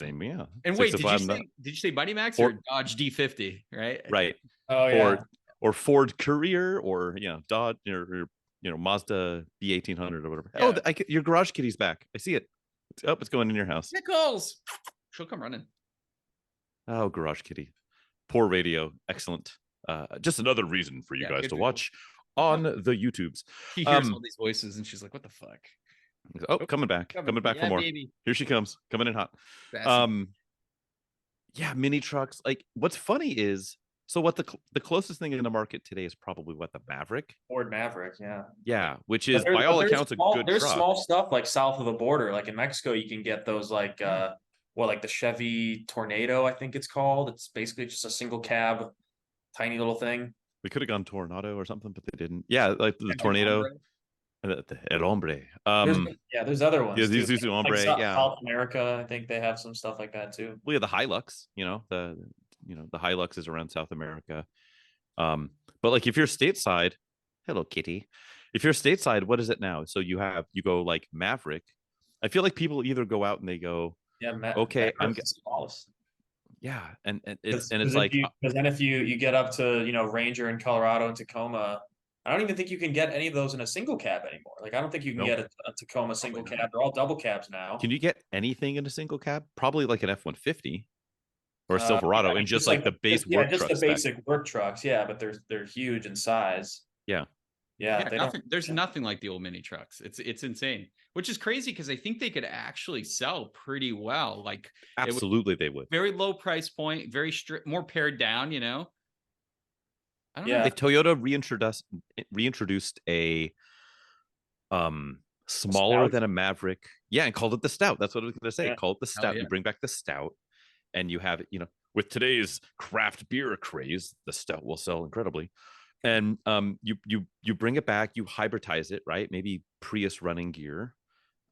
Speaker 2: Yeah.
Speaker 3: And wait, did you say Mighty Max or Dodge D50? Right.
Speaker 2: Right.
Speaker 4: Oh yeah.
Speaker 2: Or Ford Courier, or Dodge, or Mazda B1800 or whatever.
Speaker 3: Yeah.
Speaker 2: Oh, your garage kitty's back. I see it. It's going in your house.
Speaker 3: Nichols, she'll come running.
Speaker 2: Oh, garage kitty. Poor radio. Excellent. Just another reason for you guys to watch on the YouTubes.
Speaker 3: She hears all these voices and she's like, what the fuck?
Speaker 2: Oh, coming back for more. Baby. Here she comes, coming in hot. Yeah, mini trucks. Like, what's funny is, so what the closest thing in the market today is probably what, the Maverick?
Speaker 4: Ford Maverick,
Speaker 2: yeah, which is by all accounts a good truck.
Speaker 4: There's small stuff like south of the border, like in Mexico, you can get those like like the Chevy Tornado, I think it's called. It's basically just a single cab, tiny little thing.
Speaker 2: We could have gone Tornado or something, but they didn't. Yeah, like the Tornado, the El Hombre.
Speaker 4: There's other
Speaker 2: Yeah,
Speaker 4: ones too.
Speaker 2: these Hombre. Yeah,
Speaker 4: South America, I think they have some stuff like that too.
Speaker 2: We have the Hilux. The Hilux is around South America. But like if you're stateside, hello Kitty. If you're stateside, what is it now? So you go like Maverick. I feel like people either go out and they go, okay, yeah, and it's like
Speaker 4: because then if you get up to Ranger in Colorado and Tacoma, I don't even think you can get any of those in a single cab anymore. Like I don't think you can get a Tacoma single cab. They're all double cabs now.
Speaker 2: Can you get anything in a single cab? Probably like an F-150 or a Silverado, and just like the base work trucks.
Speaker 4: Just the basic work trucks, yeah, but they're huge in size.
Speaker 2: Yeah.
Speaker 3: There's nothing like the old mini trucks. It's insane, which is crazy because I think they could actually sell pretty well. Like
Speaker 2: absolutely, they would.
Speaker 3: Very low price point, very strict, more pared down. I don't
Speaker 2: know. If Toyota reintroduced a smaller than a Maverick, and called it the Stout. That's what I was going to say. Call it the Stout. You bring back the Stout, and you have with today's craft beer craze, the Stout will sell incredibly. And you bring it back, you hybridize it, right? Maybe Prius running gear.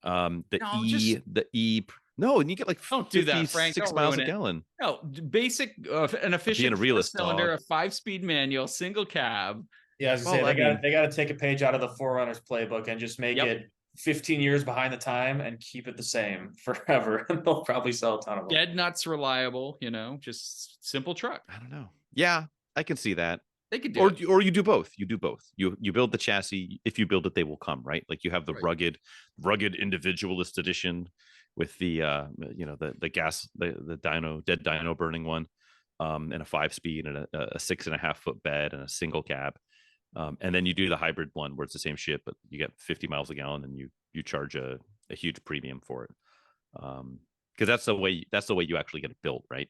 Speaker 2: And you get like
Speaker 3: don't do that, Frank.
Speaker 2: 6 miles a gallon.
Speaker 3: No, basic an efficient cylinder, a 5-speed manual, single cab.
Speaker 4: Yeah, I was gonna say they got to take a page out of the 4Runners playbook and just make it 15 years behind the time and keep it the same forever. They'll probably sell a ton of them.
Speaker 3: Dead nuts reliable, just simple truck.
Speaker 2: I don't know. Yeah, I can see that.
Speaker 3: They could do
Speaker 2: or you do both. You do both. You build the chassis. If you build it, they will come, right? Like you have the rugged individualist edition with the the gas, the dead dyno burning one, and a 5-speed and a 6.5-foot bed and a single cab. And then you do the hybrid one where it's the same shit, but you get 50 miles a gallon and you charge a huge premium for it. Because that's the way you actually get it built, right?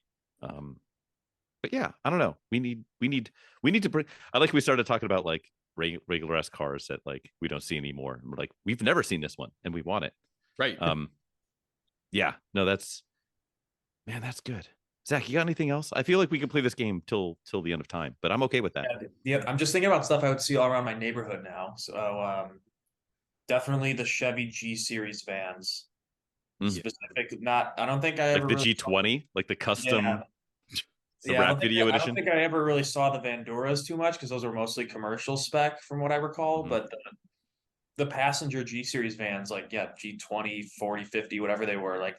Speaker 2: But yeah, I don't know. We need to bring. I like we started talking about like regular ass cars that like we don't see anymore. And we're like, we've never seen this one, and we want it.
Speaker 3: Right.
Speaker 2: Yeah. No, that's good. Zach, you got anything else? I feel like we can play this game till the end of time, but I'm okay with that.
Speaker 4: Yeah, I'm just thinking about stuff I would see all around my neighborhood now. So definitely the Chevy G Series vans. Specific, I don't think I ever
Speaker 2: like the G20, like the custom. The wrap video edition.
Speaker 4: I don't think I ever really saw the Vanduras too much because those were mostly commercial spec from what I recall. But the passenger G Series vans, like G20, 40, 50, whatever they were, like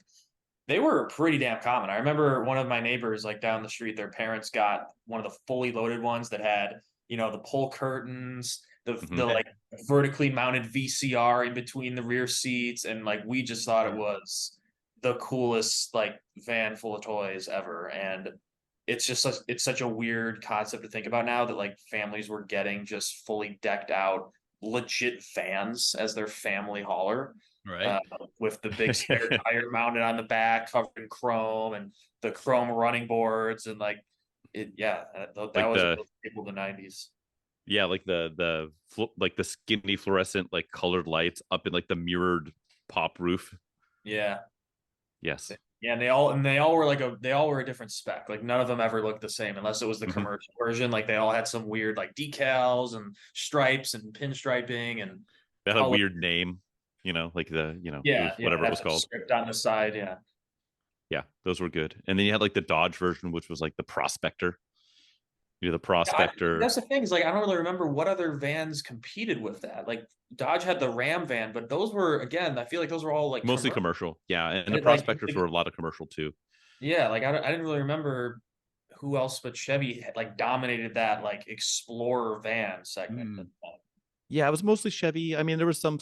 Speaker 4: they were pretty damn common. I remember one of my neighbors, like down the street, their parents got one of the fully loaded ones that had, the pull curtains, the like vertically mounted VCR in between the rear seats, and like we just thought it was the coolest like van full of toys ever. And it's such a weird concept to think about now that like families were getting just fully decked out legit vans as their family hauler,
Speaker 3: right?
Speaker 4: With the big spare tire mounted on the back, covered in chrome, and the chrome running boards, and like it. Yeah, that was a staple of the 90s.
Speaker 2: Yeah, like the skinny fluorescent like colored lights up in like the mirrored pop roof.
Speaker 4: Yeah.
Speaker 2: Yes.
Speaker 4: Yeah, and they all were a different spec. Like none of them ever looked the same unless it was the commercial version. Like they all had some weird like decals and stripes and pinstriping, and
Speaker 2: they had a weird name, like the whatever it was called.
Speaker 4: Script on the side,
Speaker 2: yeah, those were good. And then you had like the Dodge version, which was like the Prospector. The Prospector.
Speaker 4: That's the thing, is like I don't really remember what other vans competed with that. Like Dodge had the Ram van, but those were, again, I feel like those were all like
Speaker 2: mostly commercial. Yeah, and the Prospectors were a lot of commercial too.
Speaker 4: Yeah, like I didn't really remember who else but Chevy like dominated that like Explorer van segment.
Speaker 2: Yeah, it was mostly Chevy. I mean, there was some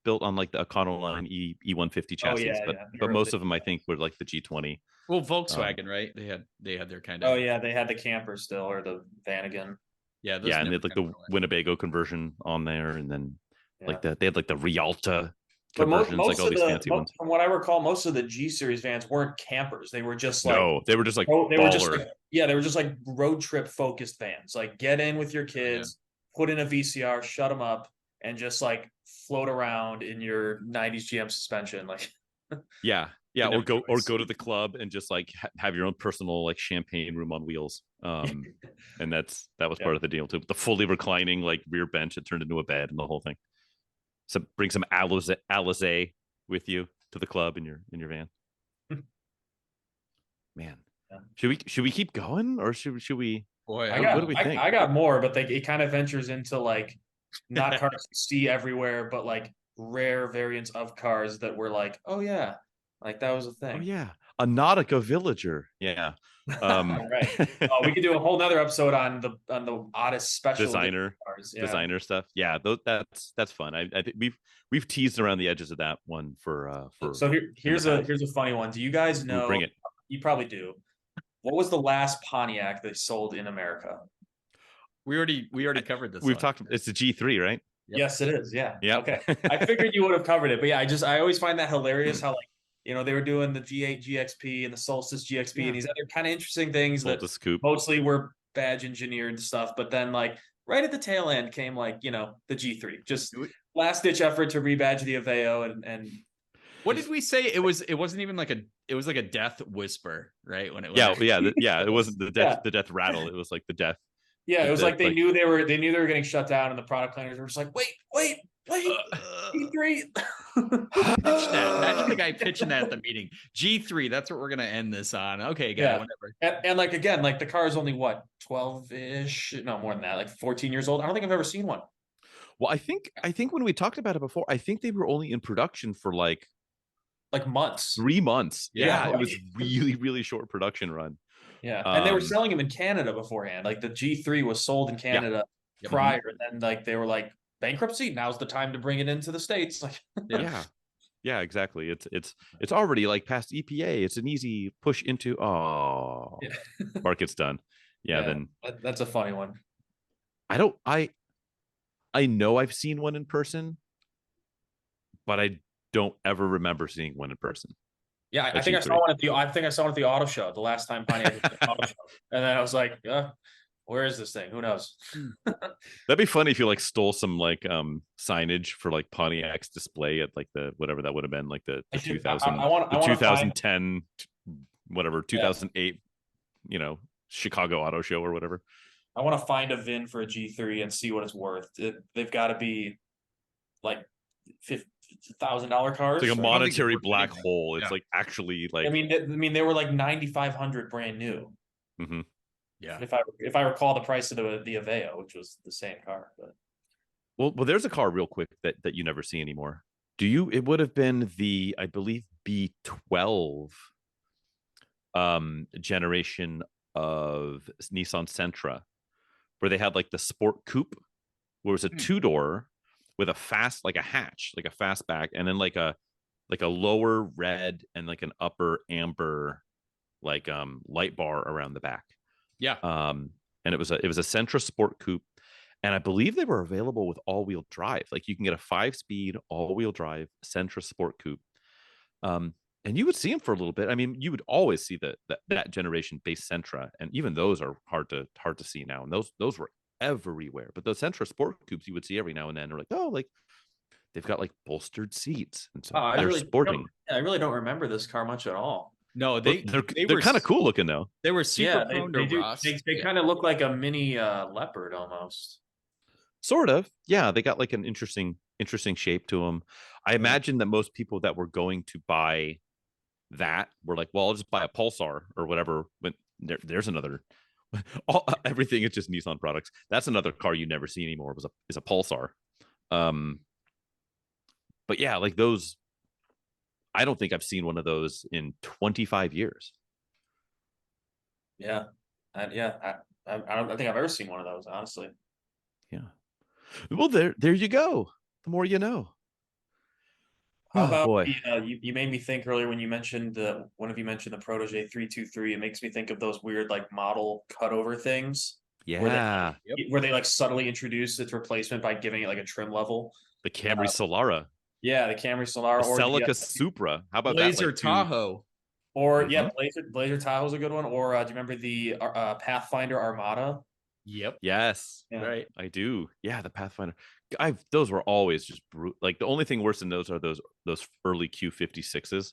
Speaker 2: built on like the Econoline E150 chassis, but most of them I think were like the G20.
Speaker 3: Well, Volkswagen, right? They had their kind of.
Speaker 4: Oh yeah, they had the camper still, or the Vanagon.
Speaker 3: Yeah,
Speaker 2: and they had like the Winnebago conversion on there, and then like they had like the Rialta conversions, like all these fancy ones.
Speaker 4: From what I recall, most of the G Series vans weren't campers. They were just like
Speaker 2: they were just like
Speaker 4: they were just like road trip focused vans. Like get in with your kids, put in a VCR, shut them up, and just like float around in your 90s GM suspension. Like
Speaker 2: yeah, Yeah,
Speaker 4: You
Speaker 2: or
Speaker 4: never
Speaker 2: go to the club and just like have your own personal like champagne room on wheels. And that was part of the deal too. The fully reclining like rear bench that turned into a bed and the whole thing. So bring some Alizé with you to the club in your van. Man, should we keep going or should we?
Speaker 3: Boy,
Speaker 2: What do we think?
Speaker 4: I got more, but it kind of ventures into like not cars you see everywhere, but like rare variants of cars that were like, oh yeah, like that was a thing.
Speaker 2: Oh yeah, a Nautica Villager. Yeah.
Speaker 4: Right. Oh, we could do a whole nother episode on the oddest special
Speaker 2: designer
Speaker 4: cars. Yeah.
Speaker 2: designer stuff. Yeah, that's fun. I think we've teased around the edges of that one for.
Speaker 4: So here's a funny one. Do you guys know?
Speaker 2: Bring it.
Speaker 4: You probably do. What was the last Pontiac they sold in America?
Speaker 3: we already covered this.
Speaker 2: We've talked. It's the G3, right?
Speaker 3: Yep.
Speaker 4: Yes, it is. Yeah.
Speaker 2: Yeah.
Speaker 4: Okay. I figured you would have covered it, but yeah, I always find that hilarious how they were doing the G8 GXP and the Solstice GXP and these other kind of interesting things that mostly were badge engineered stuff, but then like right at the tail end came like the G3, just last ditch effort to rebadge the Aveo and.
Speaker 3: What did we say? It wasn't even like it was like a death whisper, right? When it
Speaker 2: it wasn't the death rattle. It was like the death.
Speaker 4: Yeah, it was like they knew they were getting shut down, and the product planners were just like, wait, G3.
Speaker 3: Imagine the guy pitching that at the meeting. G3, that's what we're gonna end this on. Okay, guy, whatever.
Speaker 4: And like again, like the car is only what 12-ish, no more than that, like 14 years old. I don't think I've ever seen one.
Speaker 2: Well, I think when we talked about it before, I think they were only in production for like
Speaker 4: months,
Speaker 2: 3 months.
Speaker 4: Yeah,
Speaker 2: it was really, really short production run.
Speaker 4: Yeah, and they were selling them in Canada beforehand. Like the G3 was sold in Canada prior, and then like they were like bankruptcy. Now's the time to bring it into the States. Like,
Speaker 2: yeah, exactly. It's already like past EPA. It's an easy push into market's done. Yeah, then
Speaker 4: that's a funny one.
Speaker 2: I know I've seen one in person, but I don't ever remember seeing one in person.
Speaker 4: Yeah, I think I saw one at the auto show the last time Pontiac was at the auto show, and then I was like, where is this thing? Who knows?
Speaker 2: That'd be funny if you like stole some like signage for like Pontiac's display at like the whatever that would have been like the 2010 whatever 2008 Chicago Auto Show or whatever.
Speaker 4: I want to find a VIN for a G3 and see what it's worth. They've got to be like $50,000 cars.
Speaker 2: It's like a monetary black hole. It's like actually like.
Speaker 4: I mean, they were like 9,500 brand new.
Speaker 2: Mm-hmm.
Speaker 3: Yeah.
Speaker 4: If I recall the price of the Aveo, which was the same car, but.
Speaker 2: Well, there's a car real quick that you never see anymore. It would have been the, I believe, B12 generation of Nissan Sentra, where they had like the sport coupe, where it was a 2-door with a hatch, like a fastback, and then like a lower red and like an upper amber like light bar around the back.
Speaker 3: Yeah.
Speaker 2: And it was a Sentra sport coupe, and I believe they were available with all-wheel drive. Like you can get a 5-speed all-wheel drive Sentra sport coupe. And you would see them for a little bit. I mean, you would always see that generation base Sentra, and even those are hard to see now. And those were everywhere. But the Sentra sport coupes you would see every now and then. They're like, oh, like they've got like bolstered seats, and so they're sporting.
Speaker 4: I really don't remember this car much at all.
Speaker 3: No,
Speaker 2: they're kind of cool looking though.
Speaker 3: They were super prone to rust.
Speaker 4: They kind of look like a mini Leopard almost.
Speaker 2: Sort of, yeah. They got like an interesting shape to them. I imagine that most people that were going to buy that were like, well, I'll just buy a Pulsar or whatever. But there's another. Everything is just Nissan products. That's another car you never see anymore. Is a Pulsar. But yeah, like those. I don't think I've seen one of those in 25 years.
Speaker 4: Yeah, I don't think I've ever seen one of those, honestly.
Speaker 2: Yeah. Well, there you go. The more you know.
Speaker 4: How about boy? You made me think earlier when you mentioned one of you mentioned the Protege 323. It makes me think of those weird like model cutover things.
Speaker 2: Yeah.
Speaker 4: Where they like subtly introduce its replacement by giving it like a trim level.
Speaker 2: The Camry Solara.
Speaker 4: Yeah, the Camry Solara,
Speaker 2: or Celica Supra. How about
Speaker 3: Blazer
Speaker 2: that? Like
Speaker 3: Tahoe.
Speaker 4: Or Blazer Tahoe is a good one. Or do you remember the Pathfinder Armada?
Speaker 3: Yep.
Speaker 2: Yes.
Speaker 4: Yeah.
Speaker 3: Right.
Speaker 2: I do. Yeah, the Pathfinder. Those were always just like the only thing worse than those are those early Q56s.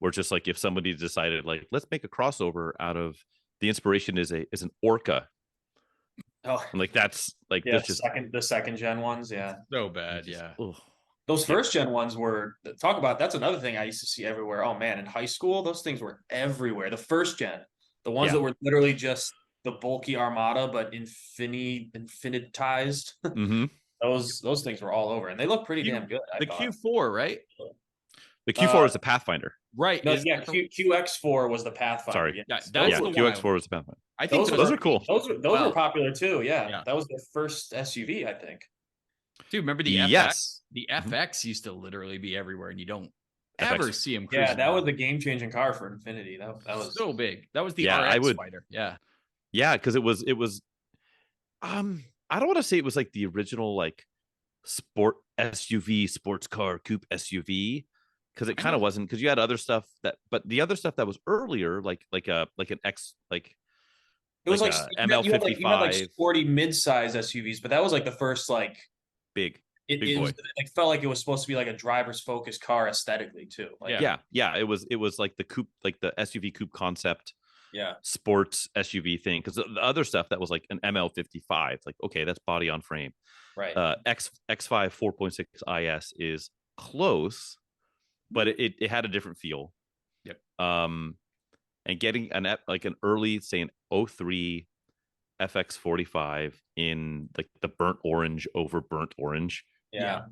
Speaker 2: Or just like if somebody decided like, let's make a crossover out of the inspiration is an Orca.
Speaker 4: Oh,
Speaker 2: And like that's just
Speaker 4: the second gen ones, yeah.
Speaker 3: So bad,
Speaker 2: just,
Speaker 3: yeah.
Speaker 2: ugh.
Speaker 4: Those first gen ones were that's another thing I used to see everywhere. Oh man, in high school, those things were everywhere. The first gen, the ones that were literally just the bulky Armada, but infinitized.
Speaker 2: Mm-hmm.
Speaker 4: Those things were all over, and they look pretty damn good.
Speaker 3: The Q4, right?
Speaker 2: The Q4 is a Pathfinder.
Speaker 3: Right.
Speaker 4: No, QX4 was the Pathfinder.
Speaker 3: Sorry.
Speaker 4: Yes.
Speaker 3: That's the
Speaker 2: QX4 was a Pathfinder.
Speaker 3: I think
Speaker 4: those
Speaker 2: are cool.
Speaker 4: Those were popular too. Yeah. That was the first SUV, I think.
Speaker 3: Dude, remember the FX?
Speaker 2: Yes.
Speaker 3: The FX used to literally be everywhere, and you don't ever see them.
Speaker 4: Yeah, that was the game-changing car for Infinity. That was
Speaker 3: so big. That was the RX fighter. Yeah.
Speaker 2: Yeah, because it was. I don't want to say it was like the original like sport SUV, sports car coupe SUV, because it kind of wasn't, because you had other stuff but the other stuff that was earlier, like an X, like
Speaker 4: it was like
Speaker 2: ML55,
Speaker 4: you had like sporty mid-size SUVs, but that was like the first like
Speaker 2: big
Speaker 4: boy. It felt like it was supposed to be like a driver's focused car aesthetically too. Like,
Speaker 2: yeah. It was like the coupe, like the SUV coupe concept.
Speaker 4: Yeah,
Speaker 2: sports SUV thing, because the other stuff that was like an ML55, like okay, that's body on frame.
Speaker 4: Right.
Speaker 2: X5 4.6 IS is close, but it had a different feel.
Speaker 3: Yep.
Speaker 2: And getting an early, say an 03 FX45 in like the burnt orange over burnt orange.
Speaker 4: Yeah.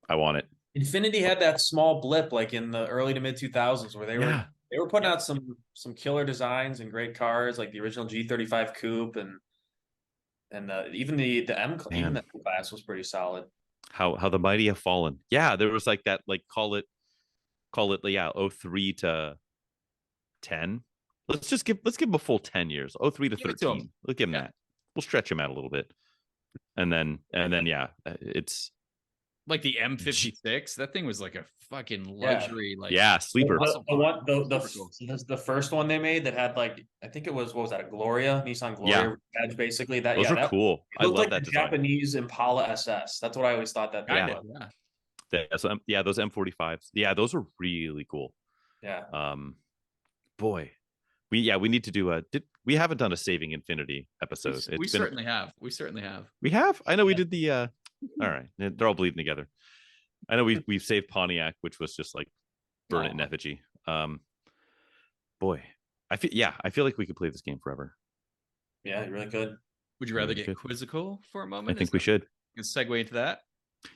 Speaker 2: I want it.
Speaker 4: Infinity had that small blip like in the early to mid 2000s where they were putting out some killer designs and great cars, like the original G35 coupe and even the M class was pretty solid.
Speaker 2: How the mighty have fallen. Yeah, there was like that, like call it 03 to 10. Let's give him a full 10 years. 03 to 13. Let's give him that. We'll stretch him out a little bit. And then it's
Speaker 3: like the M56. That thing was like a fucking luxury,
Speaker 2: sleeper.
Speaker 4: The first one they made that had like, I think it was, what was that, a Nissan Gloria badge, basically.
Speaker 2: Those are cool.
Speaker 4: I love like that design. Japanese Impala SS. That's what I always thought that thing was.
Speaker 2: Those M45s. Yeah, those are really cool.
Speaker 4: Yeah.
Speaker 2: Boy, we need to do we haven't done a Saving Infinity episode.
Speaker 3: We certainly have.
Speaker 2: We have. I know we did the. All right, they're all bleeding together. I know we've saved Pontiac, which was just like burn it in effigy. Boy, I feel like we could play this game forever.
Speaker 4: Yeah, you really could.
Speaker 3: Would you rather get quizzical for a moment?
Speaker 2: I think we should.
Speaker 3: Segue into that.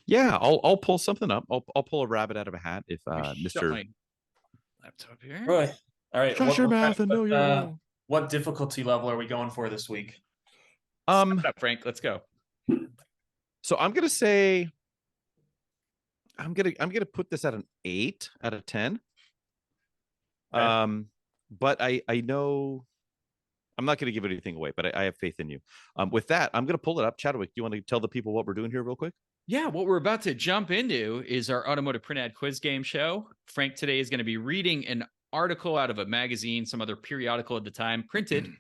Speaker 2: Yeah, I'll pull something up. I'll pull a rabbit out of a hat if Mr.
Speaker 3: Laptop here.
Speaker 4: Right. All right.
Speaker 2: Shut your mouth and know your role.
Speaker 4: What difficulty level are we going for this week?
Speaker 3: Frank, let's go.
Speaker 2: So I'm gonna say I'm gonna put this at an 8 out of 10. Okay. But I know I'm not gonna give anything away, but I have faith in you. With that, I'm gonna pull it up. Chadwick, do you want to tell the people what we're doing here real quick?
Speaker 3: Yeah, what we're about to jump into is our automotive print ad quiz game show. Frank today is going to be reading an article out of a magazine, some other periodical at the time, printed,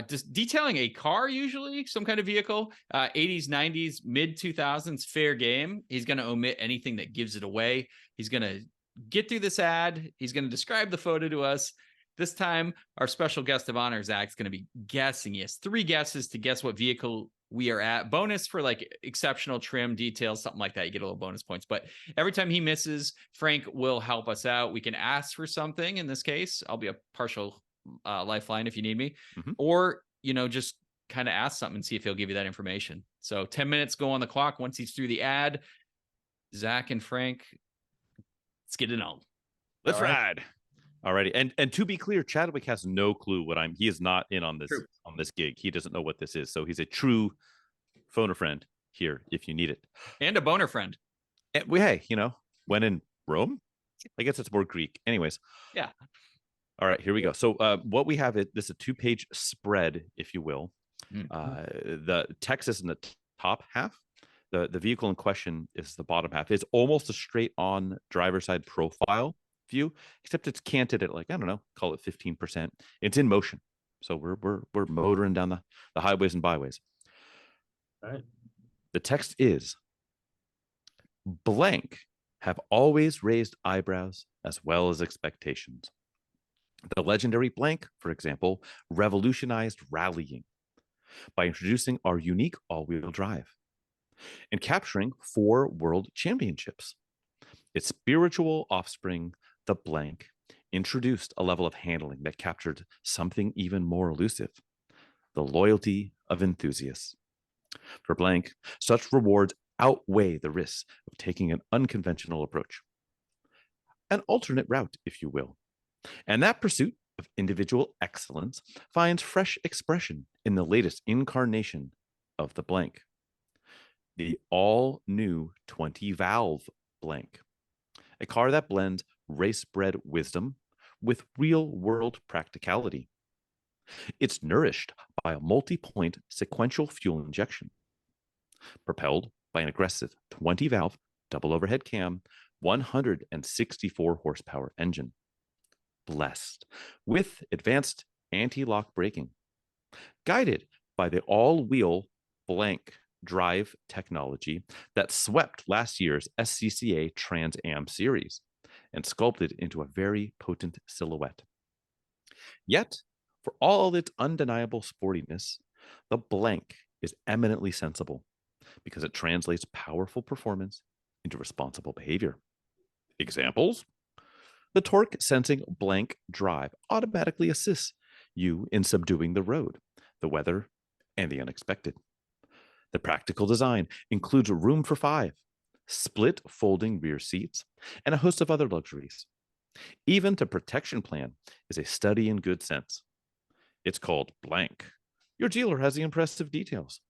Speaker 3: just detailing a car, usually some kind of vehicle, 80s, 90s, mid 2000s, fair game. He's going to omit anything that gives it away. He's going to get through this ad. He's going to describe the photo to us. This time, our special guest of honor, Zach, is going to be guessing. He has 3 guesses to guess what vehicle we are at. Bonus for like exceptional trim details, something like that. You get a little bonus points. But every time he misses, Frank will help us out. We can ask for something. In this case, I'll be a partial lifeline if you need me. Mm-hmm. Or, just kind of ask something and see if he'll give you that information. So 10 minutes go on the clock. Once he's through the ad, Zach and Frank, let's get it on.
Speaker 2: Let's ride. Alrighty. And to be clear, Chadwick has no clue he is not in on this on this gig. He doesn't know what this is. So he's a true phone a friend here if you need it.
Speaker 3: And a boner friend.
Speaker 2: And when in Rome? I guess it's more Greek. Anyways.
Speaker 3: Yeah.
Speaker 2: All right, here we go. So what we have this is a 2-page spread, if you will. Mm-hmm. The text is in the top half. The vehicle in question is the bottom half. It's almost a straight on driver's side profile view, except it's canted at, like, I don't know, call it 15%. It's in motion, so we're motoring down the highways and byways.
Speaker 4: All right.
Speaker 2: The text is blank have always raised eyebrows as well as expectations. The legendary blank, for example, revolutionized rallying by introducing our unique all-wheel drive and capturing 4 world championships. Its spiritual offspring, the blank, introduced a level of handling that captured something even more elusive: the loyalty of enthusiasts. For blank, such rewards outweigh the risks of taking an unconventional approach, an alternate route, if you will. And that pursuit of individual excellence finds fresh expression in the latest incarnation of the blank, the all new 20 valve blank, a car that blends race bred wisdom with real world practicality. It's nourished by a multi point sequential fuel injection, propelled by an aggressive 20 valve double overhead cam 164 horsepower engine, blessed with advanced anti lock braking, guided by the all wheel blank drive technology that swept last year's SCCA Trans Am series and sculpted into a very potent silhouette. Yet, for all its undeniable sportiness, the blank is eminently sensible because it translates powerful performance into responsible behavior. Examples: the torque sensing blank drive automatically assists you in subduing the road, the weather, and the unexpected. The practical design includes room for 5, split folding rear seats, and a host of other luxuries. Even the protection plan is a study in good sense. It's called blank. Your dealer has the impressive details.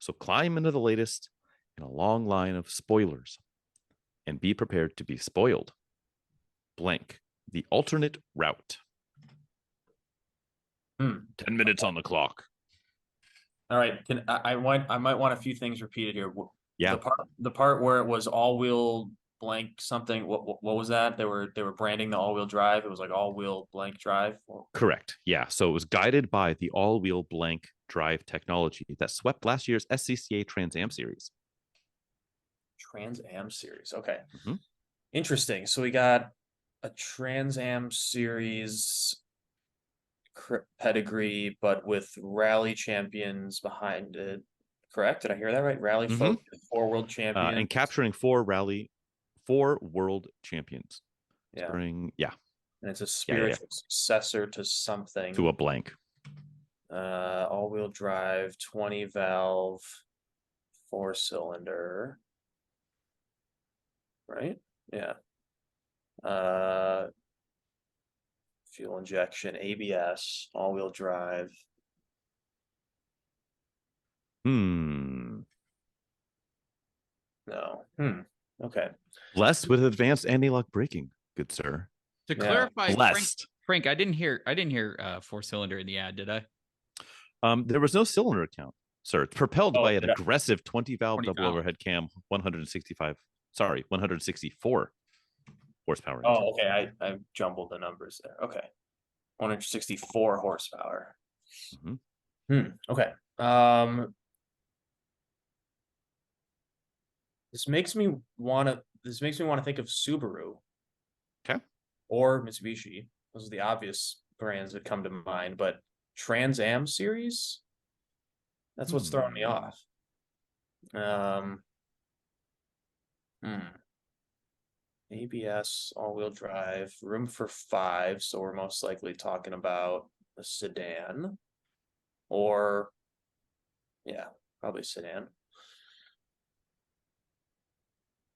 Speaker 2: So climb into the latest in a long line of spoilers and be prepared to be spoiled. Blank, the alternate route. 10 minutes on the clock.
Speaker 4: All right. I might want a few things repeated here.
Speaker 2: Yeah.
Speaker 4: The part where it was all-wheel blank something. What was that? They were branding the all-wheel drive. It was like all-wheel blank drive.
Speaker 2: Correct. Yeah. So it was guided by the all-wheel blank drive technology that swept last year's SCCA Trans Am series.
Speaker 4: Trans Am series. Okay.
Speaker 2: Mm-hmm.
Speaker 4: Interesting. So we got a Trans Am series pedigree, but with rally champions behind it. Correct? Did I hear that right? Rally folk, 4 world champions,
Speaker 2: and capturing 4 world champions.
Speaker 4: Yeah.
Speaker 2: And
Speaker 4: it's a spiritual successor to something.
Speaker 2: To a blank.
Speaker 4: All-wheel drive, 20 valve, 4-cylinder. Right? Yeah. Fuel injection, ABS, all-wheel drive. No. Okay.
Speaker 2: Blessed with advanced anti-lock braking, good sir.
Speaker 3: To clarify,
Speaker 2: blessed.
Speaker 3: Frank, I didn't hear 4-cylinder in the ad, did I?
Speaker 2: There was no cylinder count, sir. It's propelled by an aggressive 20 valve double overhead cam 164 horsepower.
Speaker 4: Oh, okay. I jumbled the numbers there. Okay. 164 horsepower. Okay. This makes me want to think of Subaru.
Speaker 2: Okay.
Speaker 4: Or Mitsubishi. Those are the obvious brands that come to mind, but Trans Am series? That's what's throwing me off. ABS, all-wheel drive, room for 5, so we're most likely talking about a sedan. Or, probably sedan.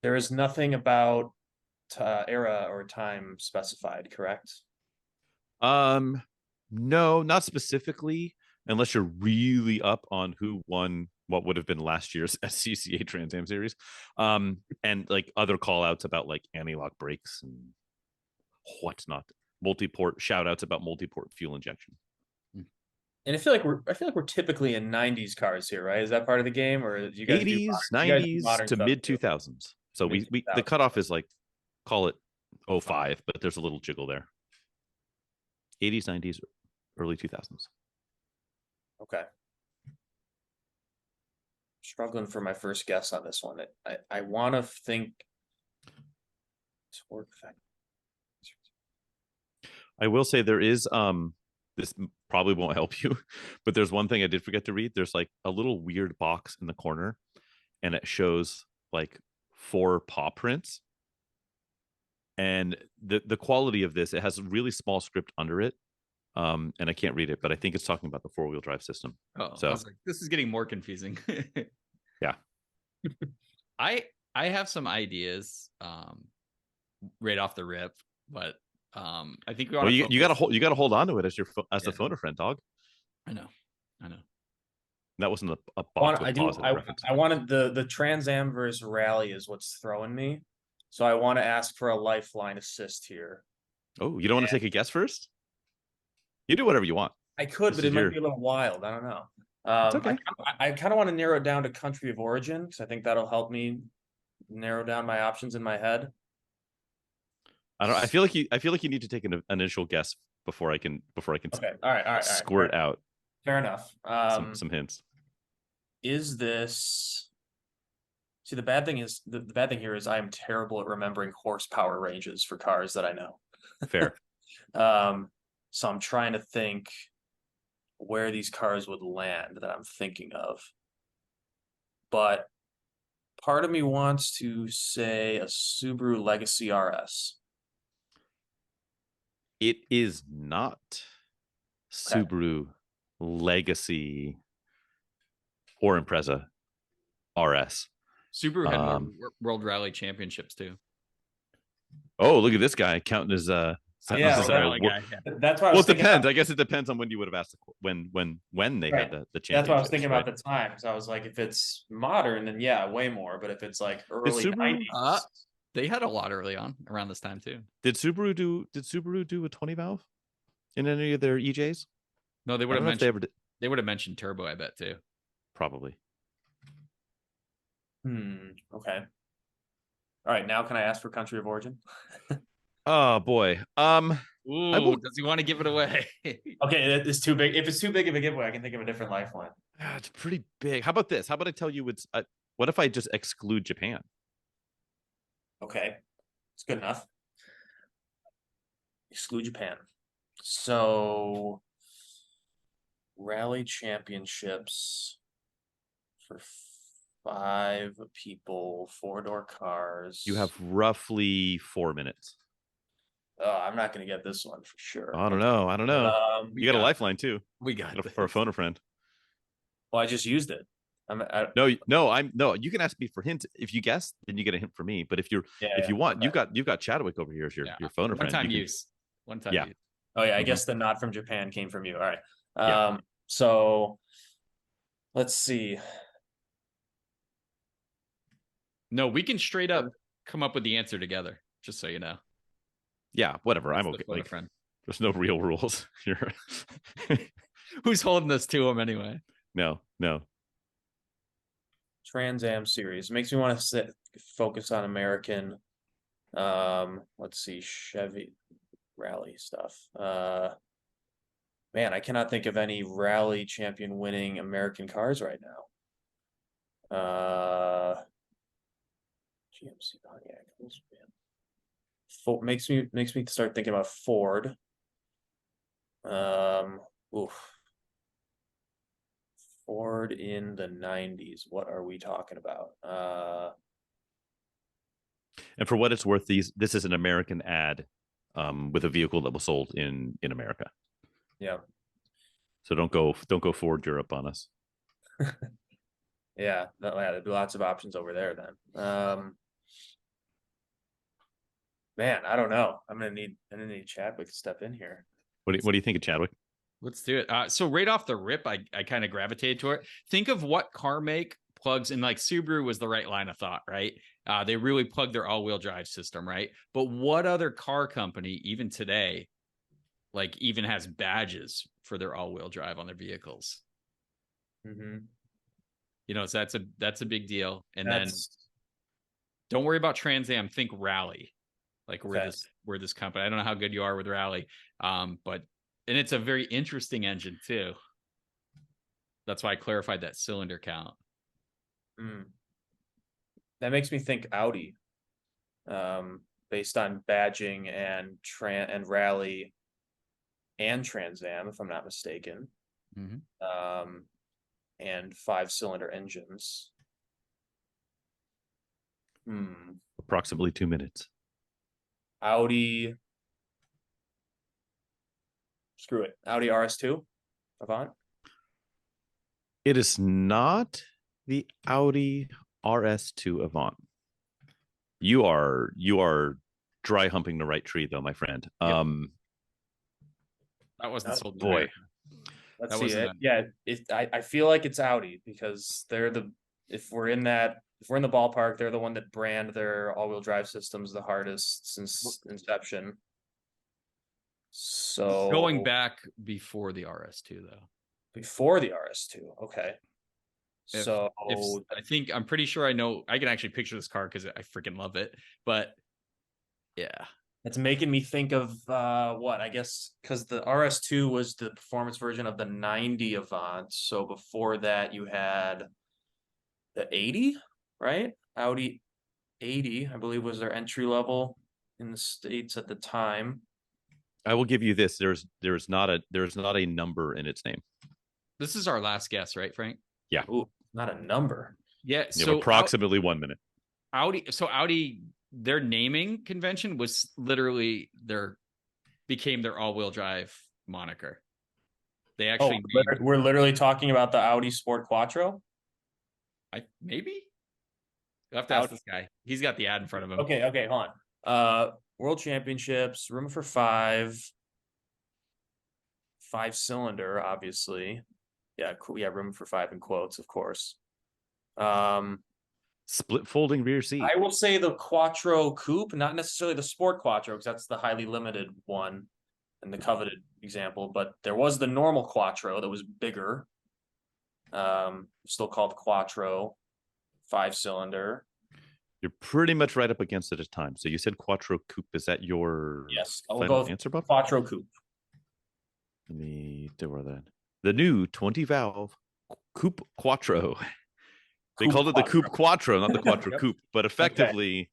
Speaker 4: There is nothing about era or time specified, correct?
Speaker 2: No, not specifically, unless you're really up on who won what would have been last year's SCCA Trans Am series, and like other call outs about like anti-lock brakes and whatnot, multi-port shout outs about multi-port fuel injection.
Speaker 4: And I feel like we're typically in 90s cars here, right? Is that part of the game, or do you guys
Speaker 2: 80s, 90s to mid 2000s? So we the cutoff is like, call it 05, but there's a little jiggle there. 80s, 90s, early 2000s.
Speaker 4: Okay. Struggling for my first guess on this one. I want to think Torque factor.
Speaker 2: I will say there is this probably won't help you, but there's one thing I did forget to read. There's like a little weird box in the corner, and it shows like 4 paw prints. And the quality of this, it has a really small script under it. And I can't read it, but I think it's talking about the 4-wheel drive system.
Speaker 3: Oh,
Speaker 2: so
Speaker 3: I was like, this is getting more confusing.
Speaker 2: Yeah.
Speaker 3: I have some ideas right off the rip, but I think we want
Speaker 2: you gotta hold on to it as the photo friend, dog.
Speaker 3: I know.
Speaker 2: That wasn't a box with positive reference.
Speaker 4: I wanted the Trans Am versus Rally is what's throwing me. So I want to ask for a lifeline assist here.
Speaker 2: Oh, you don't want to take a guess first? You do whatever you want.
Speaker 4: I could, but it might be a little wild. I don't know.
Speaker 2: It's okay.
Speaker 4: I kind of want to narrow it down to country of origin because I think that'll help me narrow down my options in my head.
Speaker 2: I feel like you need to take an initial guess before I can
Speaker 4: Okay. All right.
Speaker 2: squirt out.
Speaker 4: Fair enough.
Speaker 2: Some hints.
Speaker 4: Is this? See, the bad thing here is I am terrible at remembering horsepower ranges for cars that I know.
Speaker 2: Fair.
Speaker 4: So I'm trying to think where these cars would land that I'm thinking of. But part of me wants to say a Subaru Legacy RS.
Speaker 2: It is not Subaru Legacy or Impreza RS.
Speaker 3: Subaru had more World Rally Championships too.
Speaker 2: Oh, look at this guy counting his
Speaker 4: That's why I
Speaker 2: well,
Speaker 4: was
Speaker 2: it depends. I guess it depends on when you would have asked when they had the championship.
Speaker 4: That's what I was thinking about the time. So I was like, if it's modern, then yeah, way more. But if it's like early 90s,
Speaker 3: they had a lot early on around this time too.
Speaker 2: Did Subaru do a 20 valve in any of their EJs?
Speaker 3: No, they would have mentioned. They would have mentioned turbo. I bet too.
Speaker 2: Probably.
Speaker 4: Okay. All right. Now, can I ask for country of origin?
Speaker 2: Oh boy.
Speaker 3: Ooh, does he want to give it away?
Speaker 4: Okay, it's too big. If it's too big of a giveaway, I can think of a different lifeline.
Speaker 2: It's pretty big. How about this? How about I tell you it's what if I just exclude Japan?
Speaker 4: Okay, it's good enough. Exclude Japan. So, rally championships for 5 people, 4-door cars.
Speaker 2: You have roughly 4 minutes.
Speaker 4: Oh, I'm not going to get this one for sure.
Speaker 2: I don't know. You got a lifeline too.
Speaker 3: We got
Speaker 2: for a phone a friend.
Speaker 4: Well, I just used it.
Speaker 2: No. You can ask me for hints. If you guess, then you get a hint from me. But if you want, you've got Chadwick over here as your phone a friend.
Speaker 3: One time use.
Speaker 4: Oh yeah, I guess the nod from Japan came from you. All right. So let's see.
Speaker 3: No, we can straight up come up with the answer together. Just so you know.
Speaker 2: Yeah, whatever. I'm okay.
Speaker 3: Like, friend.
Speaker 2: There's no real rules here.
Speaker 3: Who's holding us to him anyway?
Speaker 2: No.
Speaker 4: Trans Am series makes me want to focus on American. Let's see, Chevy rally stuff. Man, I cannot think of any rally champion winning American cars right now. GMC Pontiac. Makes me start thinking about Ford. Ford in the 90s. What are we talking about?
Speaker 2: And for what it's worth, this is an American ad with a vehicle that was sold in America.
Speaker 4: Yeah.
Speaker 2: So don't go Ford Europe on us.
Speaker 4: Yeah, there'd be lots of options over there then. Man, I don't know. I'm gonna need Chadwick to step in here.
Speaker 2: What do you think of Chadwick?
Speaker 3: Let's do it. So right off the rip, I kind of gravitated to it. Think of what car make plugs in, like Subaru was the right line of thought, right? They really plugged their all-wheel drive system, right? But what other car company, even today, like even has badges for their all-wheel drive on their vehicles? You know, so that's a big deal. And then don't worry about Trans Am. Think rally. Like we're this company. I don't know how good you are with rally, but it's a very interesting engine too. That's why I clarified that cylinder count.
Speaker 4: That makes me think Audi. based on badging and rally and Trans Am, if I'm not mistaken. And 5-cylinder engines.
Speaker 2: Approximately 2 minutes.
Speaker 4: Audi. Screw it. Audi RS2 Avant.
Speaker 2: It is not the Audi RS2 Avant. You are dry humping the right tree, though, my friend.
Speaker 3: Yep. That wasn't sold.
Speaker 2: Boy.
Speaker 4: Let's see it. Yeah, I feel like it's Audi because they're if we're in the ballpark, they're the one that brand their all-wheel drive systems the hardest since inception. So
Speaker 3: Going back before the RS2 though.
Speaker 4: Before the RS2, okay.
Speaker 3: I'm pretty sure I know. I can actually picture this car because I freaking love it. But yeah.
Speaker 4: It's making me think of what I guess because the RS2 was the performance version of the 90 Avant. So before that, you had the 80, right? Audi 80, I believe, was their entry level in the States at the time.
Speaker 2: I will give you this. There's not a number in its name.
Speaker 3: This is our last guess, right, Frank?
Speaker 2: Yeah.
Speaker 4: Ooh, not a number.
Speaker 3: Yeah.
Speaker 2: So approximately 1 minute.
Speaker 3: Audi, their naming convention was literally became their all-wheel drive moniker. They actually
Speaker 4: we're literally talking about the Audi Sport Quattro.
Speaker 3: Maybe you'll have to ask this guy. He's got the ad in front of him.
Speaker 4: Okay, hold on. World Championships, room for 5-cylinder, obviously. Yeah, room for 5 in quotes, of course.
Speaker 2: Split folding rear seat.
Speaker 4: I will say the Quattro Coupe, not necessarily the Sport Quattro, because that's the highly limited one and the coveted example. But there was the normal Quattro that was bigger. Still called Quattro, 5-cylinder.
Speaker 2: You're pretty much right up against it at time. So you said Quattro Coupe. Is that your final answer, Bob?
Speaker 4: Quattro Coupe.
Speaker 2: Let me do that. The new 20-valve Coupe Quattro. They called it the Coupe Quattro, not the Quattro Coupe. But effectively,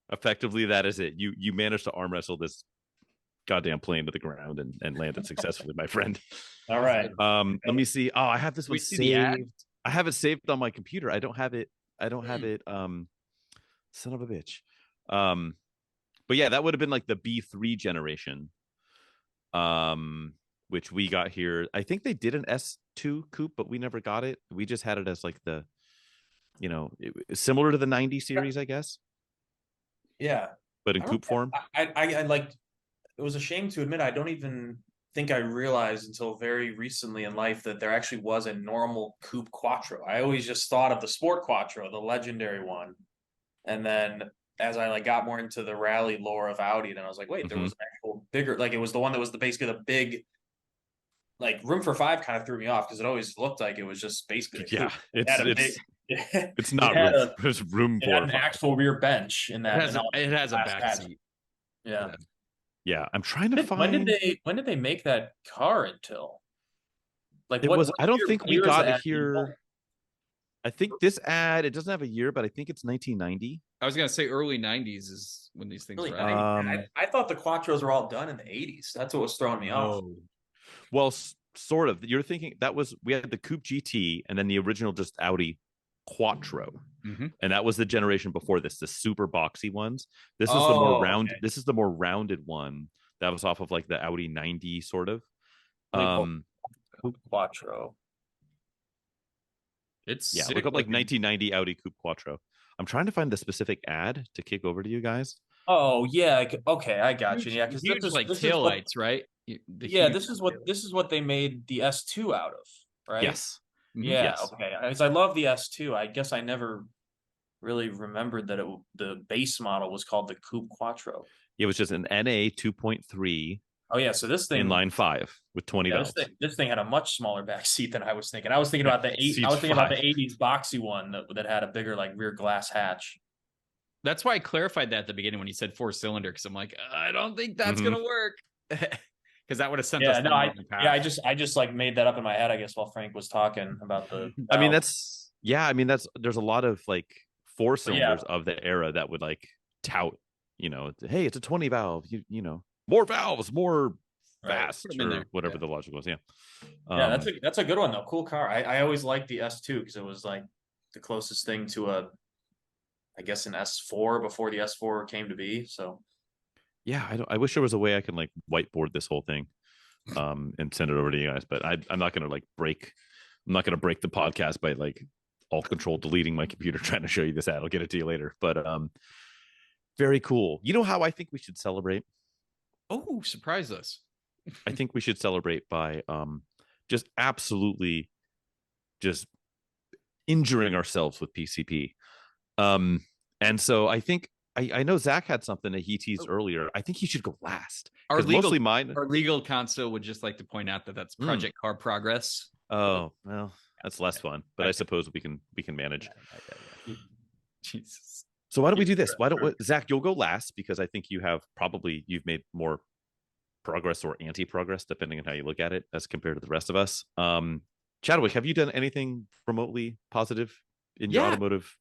Speaker 2: that is it. You managed to arm wrestle this goddamn plane to the ground and land it successfully, my friend.
Speaker 4: All right.
Speaker 2: Let me see. Oh, I have this one saved. I have it saved on my computer. I don't have it. Son of a bitch. But yeah, that would have been like the B3 generation. Which we got here. I think they did an S2 coupe, but we never got it. We just had it as like the, similar to the 90 series, I guess.
Speaker 4: Yeah.
Speaker 2: But in coupe form.
Speaker 4: I like, it was a shame to admit, I don't even think I realized until very recently in life that there actually was a normal coupe Quattro. I always just thought of the Sport Quattro, the legendary one. And then as I got more into the rally lore of Audi, then I was like, wait, there was an actual bigger, like it was the one that was basically the big, like room for 5 kind of threw me off because it always looked like it was just basically
Speaker 2: it's not room. There's room for
Speaker 4: an actual rear bench in that.
Speaker 3: It has a back seat.
Speaker 2: Yeah. I'm trying to find
Speaker 4: when did they make that car until? Like
Speaker 2: it was. I don't think we got it here. I think this ad, it doesn't have a year, but I think it's 1990.
Speaker 3: I was gonna say early 90s is when these things were
Speaker 4: out. I thought the Quattros were all done in the 80s. That's what was throwing me off.
Speaker 2: Well, sort of. You're thinking we had the Coupe GT and then the original just Audi Quattro. And that was the generation before this, the super boxy ones. This is the more round. Okay. This is the more rounded one that was off of like the Audi 90 sort of.
Speaker 4: Coupe Quattro.
Speaker 2: Look up like 1990 Audi Coupe Quattro. I'm trying to find the specific ad to kick over to you guys.
Speaker 4: Oh yeah, okay, I got you. Yeah, because
Speaker 3: this is like taillights, right?
Speaker 4: This is what they made the S2 out of, right?
Speaker 2: Yes.
Speaker 4: Yeah.
Speaker 2: Yes.
Speaker 4: Okay. Because I love the S2. I guess I never really remembered that the base model was called the Coupe Quattro.
Speaker 2: It was just an NA 2.3.
Speaker 4: Oh yeah, so this thing
Speaker 2: inline 5 with 20 belts.
Speaker 4: This thing had a much smaller back seat than I was thinking. I was thinking about the 80s boxy one that had a bigger like rear glass hatch.
Speaker 3: That's why I clarified that at the beginning when you said 4-cylinder, because I'm like, I don't think that's gonna work. Because that would have sent us.
Speaker 4: I just like made that up in my head, I guess, while Frank was talking about the.
Speaker 2: I mean, there's a lot of like 4-cylinders of the era that would like tout hey, it's a 20 valve, more valves, more
Speaker 4: Right.
Speaker 2: fast,
Speaker 3: Put 'em in
Speaker 2: or
Speaker 3: there.
Speaker 2: whatever
Speaker 3: Yeah.
Speaker 2: the logic was. Yeah.
Speaker 4: Yeah, that's a good one though. Cool car. I always liked the S2 because it was like the closest thing to I guess an S4 before the S4 came to be. So
Speaker 2: yeah, I wish there was a way I can like whiteboard this whole thing and send it over to you guys, but I'm not gonna break the podcast by like alt control deleting my computer trying to show you this ad. I'll get it to you later. But very cool. You know how I think we should celebrate?
Speaker 3: Oh, surprise us.
Speaker 2: I think we should celebrate by just absolutely just injuring ourselves with PCP. And so I think I know Zach had something that he teased earlier. I think he should go last
Speaker 3: Our
Speaker 2: because mostly mine.
Speaker 3: Our legal counsel would just like to point out that that's Project Car Progress.
Speaker 2: Oh well, that's less fun, but I suppose we can manage.
Speaker 3: Jesus.
Speaker 2: So why don't we do this? Why don't Zach? You'll go last because I think you've made more progress or anti-progress depending on how you look at it as compared to the rest of us. Chadwick, have you done anything remotely positive in your automotive?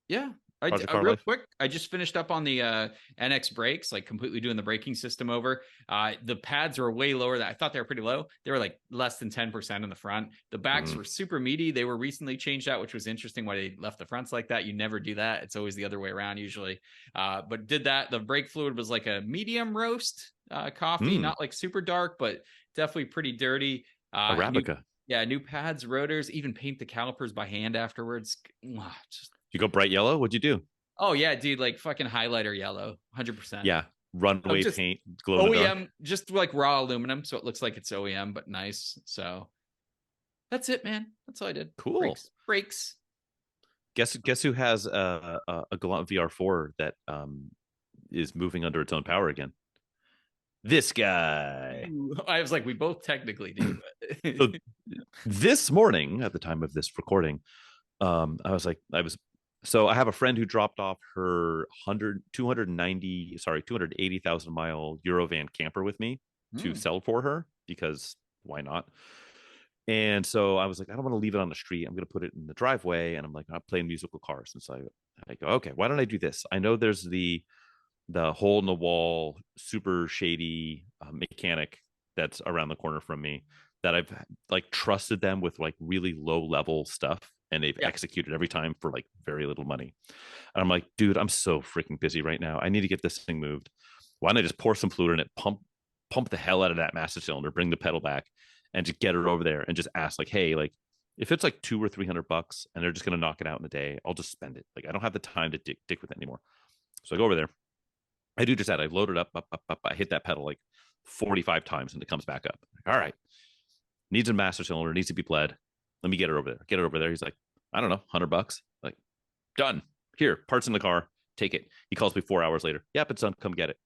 Speaker 3: Yeah. Real quick, I just finished up on the NX brakes, like completely doing the braking system over. The pads were way lower. I thought they were pretty low. They were like less than 10% in the front. The backs were super meaty. They were recently changed out, which was interesting why they left the fronts like that. You never do that. It's always the other way around usually. But did that. The brake fluid was like a medium roast coffee, not like super dark, but definitely pretty dirty.
Speaker 2: Arabica.
Speaker 3: New pads, rotors, even paint the calipers by hand afterwards. Just
Speaker 2: you go bright yellow? What'd you do?
Speaker 3: Oh yeah, dude, like fucking highlighter yellow, 100%.
Speaker 2: Yeah, runway paint, glow in the dark.
Speaker 3: Just like raw aluminum, so it looks like it's OEM, but nice. So that's it, man. That's all I did.
Speaker 2: Cool.
Speaker 3: Brakes.
Speaker 2: Guess who has a Galant VR4 that is moving under its own power again? This guy.
Speaker 3: I was like, we both technically do. But...
Speaker 2: So, this morning, at the time of this recording, So I have a friend who dropped off her 280,000 mile Eurovan camper with me to sell for her because why not? And so I was like, I don't want to leave it on the street. I'm going to put it in the driveway. And I'm like, I'm playing musical cars. And so I go, okay, why don't I do this? I know there's the hole in the wall, super shady mechanic that's around the corner from me that I've like trusted them with like really low level stuff. And they've executed every time for like very little money. And I'm like, dude, I'm so freaking busy right now. I need to get this thing moved. Why don't I just pour some fluid in it, pump the hell out of that master cylinder, bring the pedal back, and just get her over there and just ask like, hey, like if it's like $200 or $300 and they're just gonna knock it out in a day, I'll just spend it. Like I don't have the time to dick with it anymore. So I go over there. I do just that. I load it up. I hit that pedal like 45 times and it comes back up. All right. Needs a master cylinder, needs to be bled. Let me get it over there. Get it over there. He's like, I don't know, $100. Like, done. Here, parts in the car. Take it. He calls me 4 hours later. Yep, it's done. Come get it.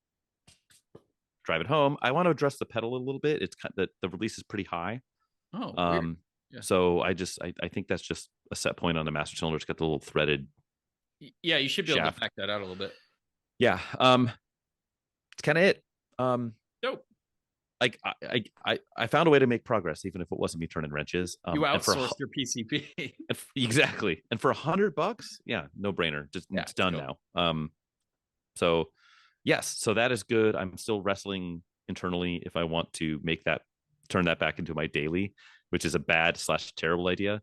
Speaker 2: Drive it home. I want to adjust the pedal a little bit. It's kind of, the release is pretty high.
Speaker 3: Oh,
Speaker 2: yeah. So I think that's just a set point on the master cylinder. It's got the little threaded.
Speaker 3: Yeah, you should be able to back that out a little bit.
Speaker 2: Yeah. It's kind of it.
Speaker 3: Dope.
Speaker 2: Like I found a way to make progress, even if it wasn't me turning wrenches.
Speaker 3: You outsourced your PCP.
Speaker 2: Exactly. And for $100, yeah, no brainer. Just it's done now. So yes, so that is good. I'm still wrestling internally if I want to turn that back into my daily, which is a bad / terrible idea.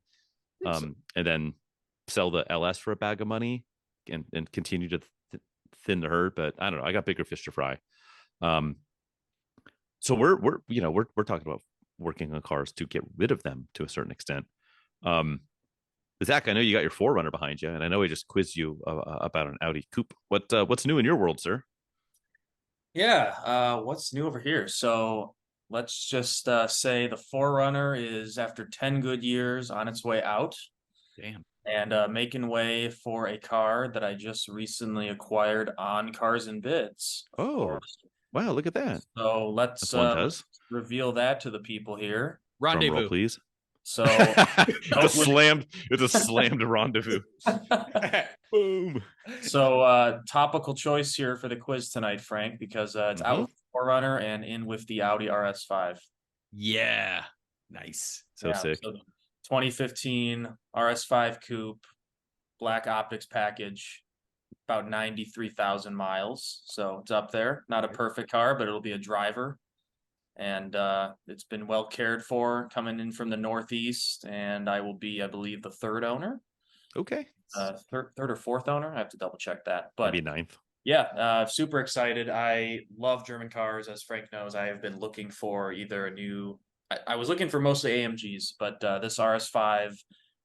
Speaker 2: And then sell the LS for a bag of money and continue to thin the herd. But I don't know. I got bigger fish to fry. So we're talking about working on cars to get rid of them to a certain extent. Zach, I know you got your 4Runner behind you, and I know we just quizzed you about an Audi Coupe. What's new in your world, sir?
Speaker 4: Yeah, what's new over here? So let's just say the 4Runner is after 10 good years on its way out.
Speaker 3: Damn.
Speaker 4: And making way for a car that I just recently acquired on Cars and Bids.
Speaker 2: Oh. Wow, look at that.
Speaker 4: So let's reveal that to the people here.
Speaker 3: Rendezvous,
Speaker 2: roll, please.
Speaker 4: So
Speaker 2: it's a slammed rendezvous. Boom.
Speaker 4: So topical choice here for the quiz tonight, Frank, because it's out with 4Runner and in with the Audi RS5.
Speaker 3: Yeah. Nice.
Speaker 2: Sick.
Speaker 4: So 2015 RS5 Coupe, black optics package. about 93,000 miles. So it's up there. Not a perfect car, but it'll be a driver. And it's been well cared for, coming in from the Northeast, and I will be, I believe, the third owner.
Speaker 2: Okay.
Speaker 4: Third or fourth owner. I have to double check that. But
Speaker 2: maybe ninth.
Speaker 4: yeah, super excited. I love German cars, as Frank knows. I have been looking for either a new. I was looking for mostly AMGs, but this RS5,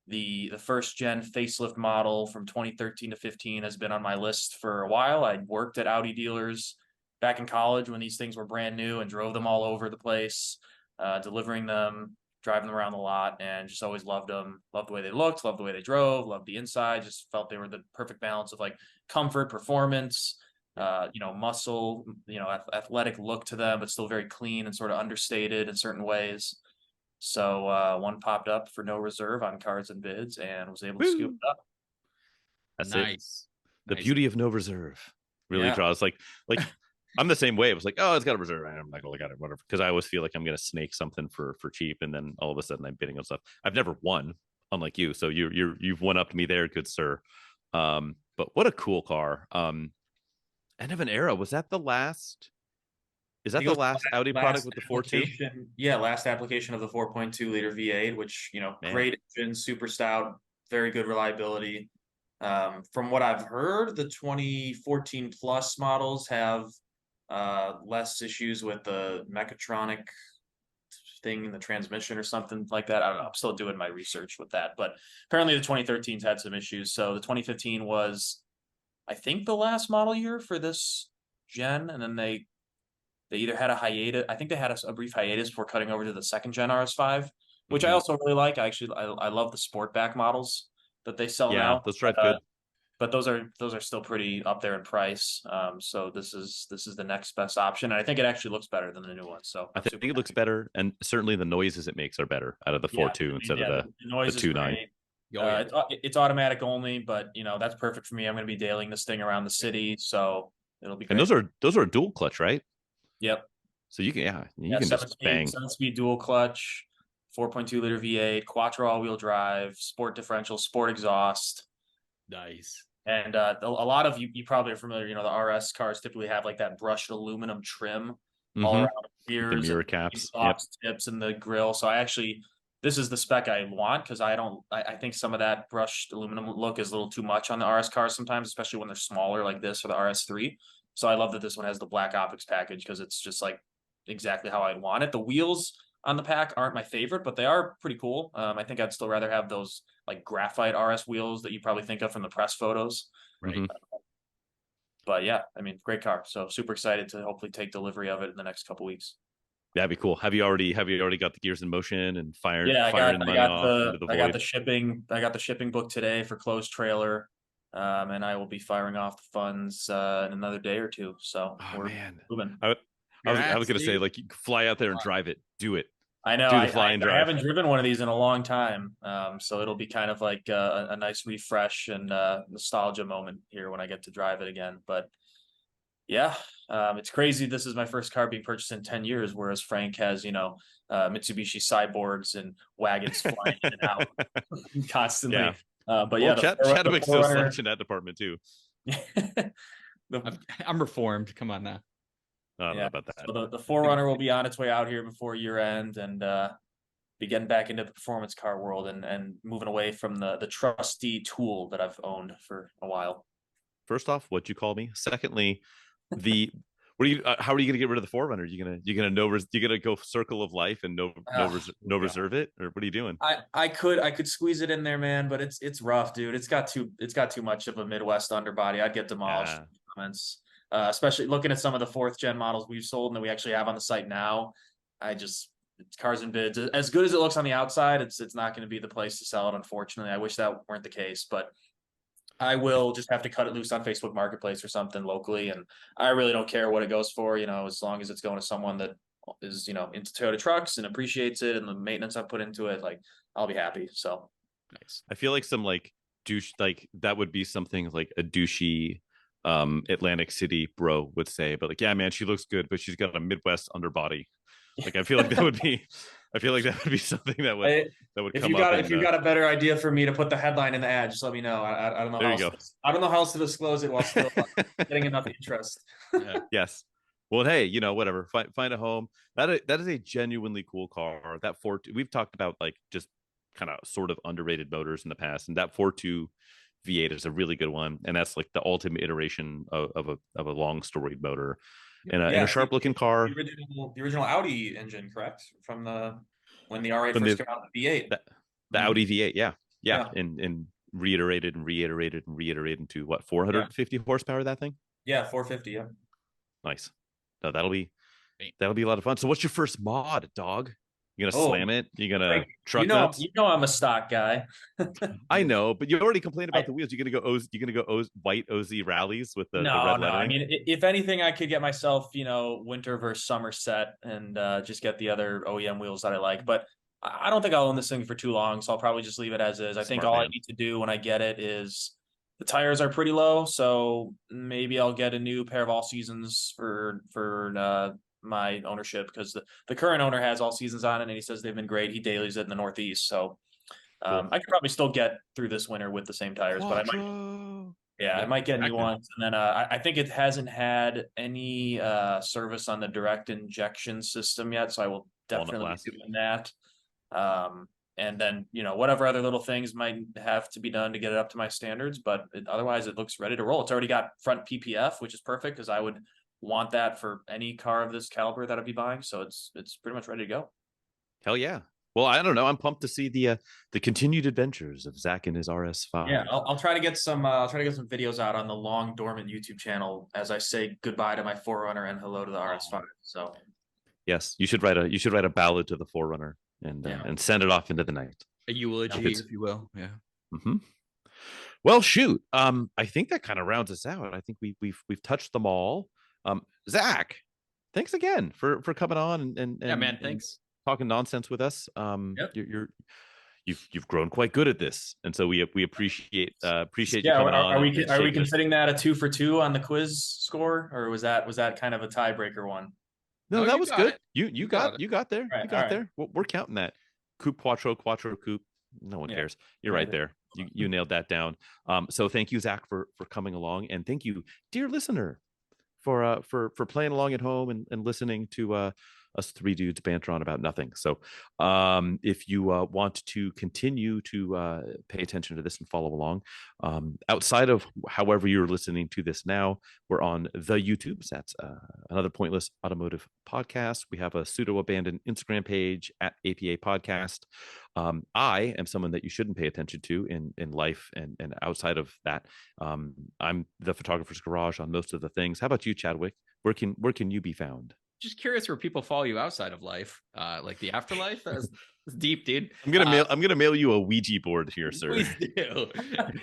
Speaker 4: the first gen facelift model from 2013 to 15, has been on my list for a while. I worked at Audi dealers back in college when these things were brand new and drove them all over the place, delivering them, driving them around the lot, and just always loved them. Loved the way they looked, loved the way they drove, loved the inside. Just felt they were the perfect balance of like comfort, performance, muscle, athletic look to them, but still very clean and sort of understated in certain ways. So one popped up for no reserve on Cards and Bids and was able to scoop it up.
Speaker 2: That's
Speaker 3: nice.
Speaker 2: it. The beauty of no reserve really draws like I'm the same way. It was like, oh, it's got a reserve. I'm not gonna look at it, whatever. Because I always feel like I'm gonna snake something for cheap, and then all of a sudden I'm bidding on stuff. I've never won, unlike you. So you've won up to me there, good sir. But what a cool car. End of an era. Was that the last? Is that the last Audi product with the 4.2?
Speaker 4: Yeah, last application of the 4.2 liter V8, which great engine, super stout, very good reliability. From what I've heard, the 2014 plus models have less issues with the mechatronic thing in the transmission or something like that. I don't know. I'm still doing my research with that, but apparently the 2013s had some issues. So the 2015 was, I think, the last model year for this gen, and then they either had a hiatus. I think they had a brief hiatus before cutting over to the second gen RS5, which I also really like. I love the Sportback models that they sell now.
Speaker 2: Those drive good.
Speaker 4: But those are still pretty up there in price. So this is the next best option, and I think it actually looks better than the new one. So
Speaker 2: I think it looks better, and certainly the noises it makes are better out of the 4.2 instead of the
Speaker 4: noise
Speaker 2: the 2.9.
Speaker 4: It's automatic only, but that's perfect for me. I'm going to be dailing this thing around the city, so it'll be great.
Speaker 2: And those are dual clutch, right?
Speaker 4: Yep.
Speaker 2: So you can just bang
Speaker 4: 7-speed dual clutch, 4.2 liter V8, quattro all-wheel drive, sport differential, sport exhaust.
Speaker 3: Nice.
Speaker 4: And a lot of you probably are familiar. The RS cars typically have like that brushed aluminum trim all around the mirrors,
Speaker 2: the mirror caps,
Speaker 4: tips, and the grill. So this is the spec I want, because I think some of that brushed aluminum look is a little too much on the RS cars sometimes, especially when they're smaller like this or the RS3. So I love that this one has the black optics package, because it's just like exactly how I'd want it. The wheels on the pack aren't my favorite, but they are pretty cool. I think I'd still rather have those like graphite RS wheels that you probably think of from the press photos.
Speaker 3: Right.
Speaker 4: But yeah, great car. So super excited to hopefully take delivery of it in the next couple weeks.
Speaker 2: That'd be cool. Have you already got the gears in motion and firing?
Speaker 4: Yeah,
Speaker 2: I
Speaker 4: got the shipping. I got the shipping book today for closed trailer. And I will be firing off the funds in another day or two. So we're moving.
Speaker 2: I was gonna say, like, you fly out there and drive it. Do it.
Speaker 4: I know.
Speaker 2: Do the fly and drive.
Speaker 4: I haven't driven one of these in a long time. So it'll be kind of like a nice refresh and nostalgia moment here when I get to drive it again. But yeah, it's crazy. This is my first car being purchased in 10 years, whereas Frank has, Mitsubishi Cyborgs and wagons flying in and out constantly.
Speaker 2: Yeah.
Speaker 4: But yeah,
Speaker 2: Chadwick's so slouch in that department too.
Speaker 3: I'm reformed. Come on now.
Speaker 2: I don't know about that.
Speaker 4: So the 4Runner will be on its way out here before year end, and be getting back into the performance car world and moving away from the trusty tool that I've owned for a while.
Speaker 2: First off, what'd you call me? Secondly, how are you going to get rid of the 4Runner? You gonna go circle of life and no reserve it, or what are you doing?
Speaker 4: I could squeeze it in there, man, but it's rough, dude. It's got too much of a Midwest underbody. I'd get demolished. Comments. Especially looking at some of the 4th gen models we've sold and that we actually have on the site now. It's Cars and Bids. As good as it looks on the outside, it's not going to be the place to sell it, unfortunately. I wish that weren't the case, but I will just have to cut it loose on Facebook Marketplace or something locally. And I really don't care what it goes for, as long as it's going to someone that is, into Toyota trucks and appreciates it and the maintenance I've put into it, like, I'll be happy. So
Speaker 2: nice. I feel like some that would be something like a douchey Atlantic City bro would say, but like, yeah, man, she looks good, but she's got a Midwest underbody. Like, I feel like that would be I feel like that would be something that would
Speaker 4: If
Speaker 2: come
Speaker 4: you got
Speaker 2: up.
Speaker 4: if you got a better idea for me to put the headline in the ad, just let me know. I don't know.
Speaker 2: There you go.
Speaker 4: I don't know how else to disclose it while still getting enough interest.
Speaker 2: Yes. Well, hey, whatever. Find a home. That is a genuinely cool car. That we've talked about like just kind of sort of underrated motors in the past, and that 4.2 V8 is a really good one, and that's like the ultimate iteration of a long storied motor, and a sharp looking car.
Speaker 4: The original Audi engine, correct? From when the R8 first came out, the V8.
Speaker 2: The Audi V8, yeah, and reiterated into what 450 horsepower that thing.
Speaker 4: Yeah, 450. Yeah.
Speaker 2: Nice. No, that'll be a lot of fun. So, what's your first mod, dog? You gonna slam it? You gonna truck nuts?
Speaker 4: You know I'm a stock guy.
Speaker 2: I know, but you already complained about the wheels. You're gonna go white OZ rallies with the red lettering.
Speaker 4: I mean, if anything, I could get myself, winter versus summer set and just get the other OEM wheels that I like. But I don't think I'll own this thing for too long, so I'll probably just leave it as is. I think all I need to do when I get it is the tires are pretty low, so maybe I'll get a new pair of all seasons for my ownership, because the current owner has all seasons on it and he says they've been great. He dailies it in the Northeast, so I could probably still get through this winter with the same tires. But I might get new ones. And then I think it hasn't had any service on the direct injection system yet, so I will definitely be doing that. And then whatever other little things might have to be done to get it up to my standards, but otherwise it looks ready to roll. It's already got front PPF, which is perfect because I would want that for any car of this caliber that I'd be buying. So it's pretty much ready to go.
Speaker 2: Hell yeah. Well, I don't know. I'm pumped to see the continued adventures of Zach and his RS5.
Speaker 4: Yeah, I'll try to get some videos out on the long dormant YouTube channel as I say goodbye to my 4Runner and hello to the RS5. So
Speaker 2: yes, you should write a ballad to the 4Runner and send it off into the night.
Speaker 3: A eulogy, if you will. Yeah.
Speaker 2: Mm-hmm. Well, shoot. I think that kind of rounds us out. I think we've touched them all. Zach, thanks again for coming on and
Speaker 3: man, thanks.
Speaker 2: Talking nonsense with us. You've grown quite good at this, and so we appreciate you coming on.
Speaker 4: Are we considering that a 2 for 2 on the quiz score, or was that kind of a tiebreaker one?
Speaker 2: No, that was good. You got there.
Speaker 4: Right,
Speaker 2: you got there. We're counting that. Coupe quattro coupe. No one cares. You're right there. You nailed that down. So thank you, Zach, for coming along, and thank you, dear listener, for playing along at home and listening to us three dudes banter on about nothing. So if you want to continue to pay attention to this and follow along, outside of however you're listening to this now, we're on the YouTubes. That's another Pointless Automotive Podcast. We have a pseudo-abandoned Instagram page at APA Podcast. I am someone that you shouldn't pay attention to in life and outside of that. I'm the Photographer's Garage on most of the things. How about you, Chadwick? Where can you be found?
Speaker 3: Just curious where people follow you outside of life, like the afterlife. That's deep, dude.
Speaker 2: I'm gonna mail you a Ouija board here, sir.
Speaker 3: Please do.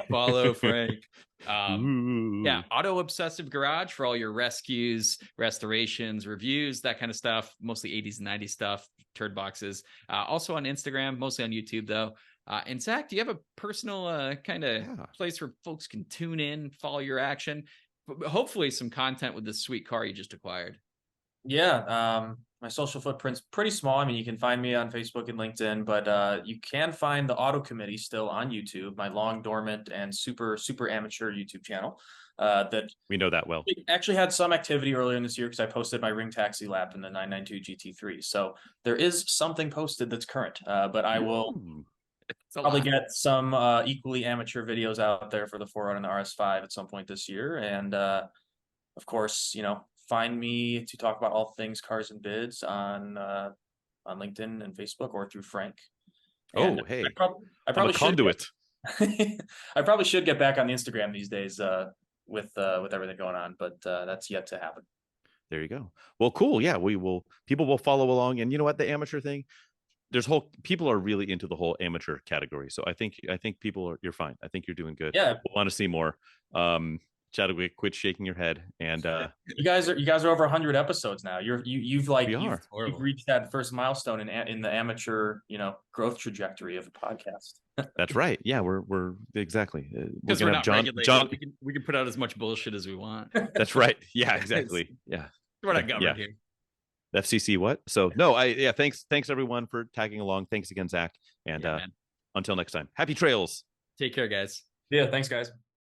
Speaker 3: Follow Frank. Auto Obsessive Garage for all your rescues, restorations, reviews, that kind of stuff. Mostly 80s and 90s stuff, turd boxes. Also on Instagram, mostly on YouTube though. And Zach, do you have a personal kind of place where folks can tune in, follow your action? Hopefully some content with this sweet car you just acquired.
Speaker 4: Yeah, my social footprint's pretty small. I mean, you can find me on Facebook and LinkedIn, but you can find the Auto Committee still on YouTube, my long dormant and super amateur YouTube channel. That
Speaker 2: we know that well.
Speaker 4: We actually had some activity earlier in this year because I posted my ring taxi lap in the 992 GT3. So there is something posted that's current, but I will probably get some equally amateur videos out there for the 4Runner and the RS5 at some point this year. And of course, find me to talk about all things cars and bids on LinkedIn and Facebook or through Frank. And
Speaker 2: hey,
Speaker 4: I probably
Speaker 2: should conduit.
Speaker 4: I probably should get back on the Instagram these days with everything going on, but that's yet to happen.
Speaker 2: There you go. Well, cool. Yeah, people will follow along, and you know what? The amateur thing, people are really into the whole amateur category. So I think you're fine. I think you're doing good.
Speaker 4: Yeah,
Speaker 2: we'll want to see more. Chadwick, quit shaking your head. And
Speaker 4: you guys are over 100 episodes now. You've reached that first milestone in the amateur growth trajectory of a podcast.
Speaker 2: That's right. Yeah, we're exactly.
Speaker 3: Because we're not regulated. We can put out as much bullshit as we want.
Speaker 2: That's right. Yeah, exactly. Yeah,
Speaker 3: we're not governed here.
Speaker 2: FCC what? So thanks everyone for tagging along. Thanks again, Zach. And until next time, happy trails.
Speaker 3: Take care, guys.
Speaker 4: Yeah, thanks, guys.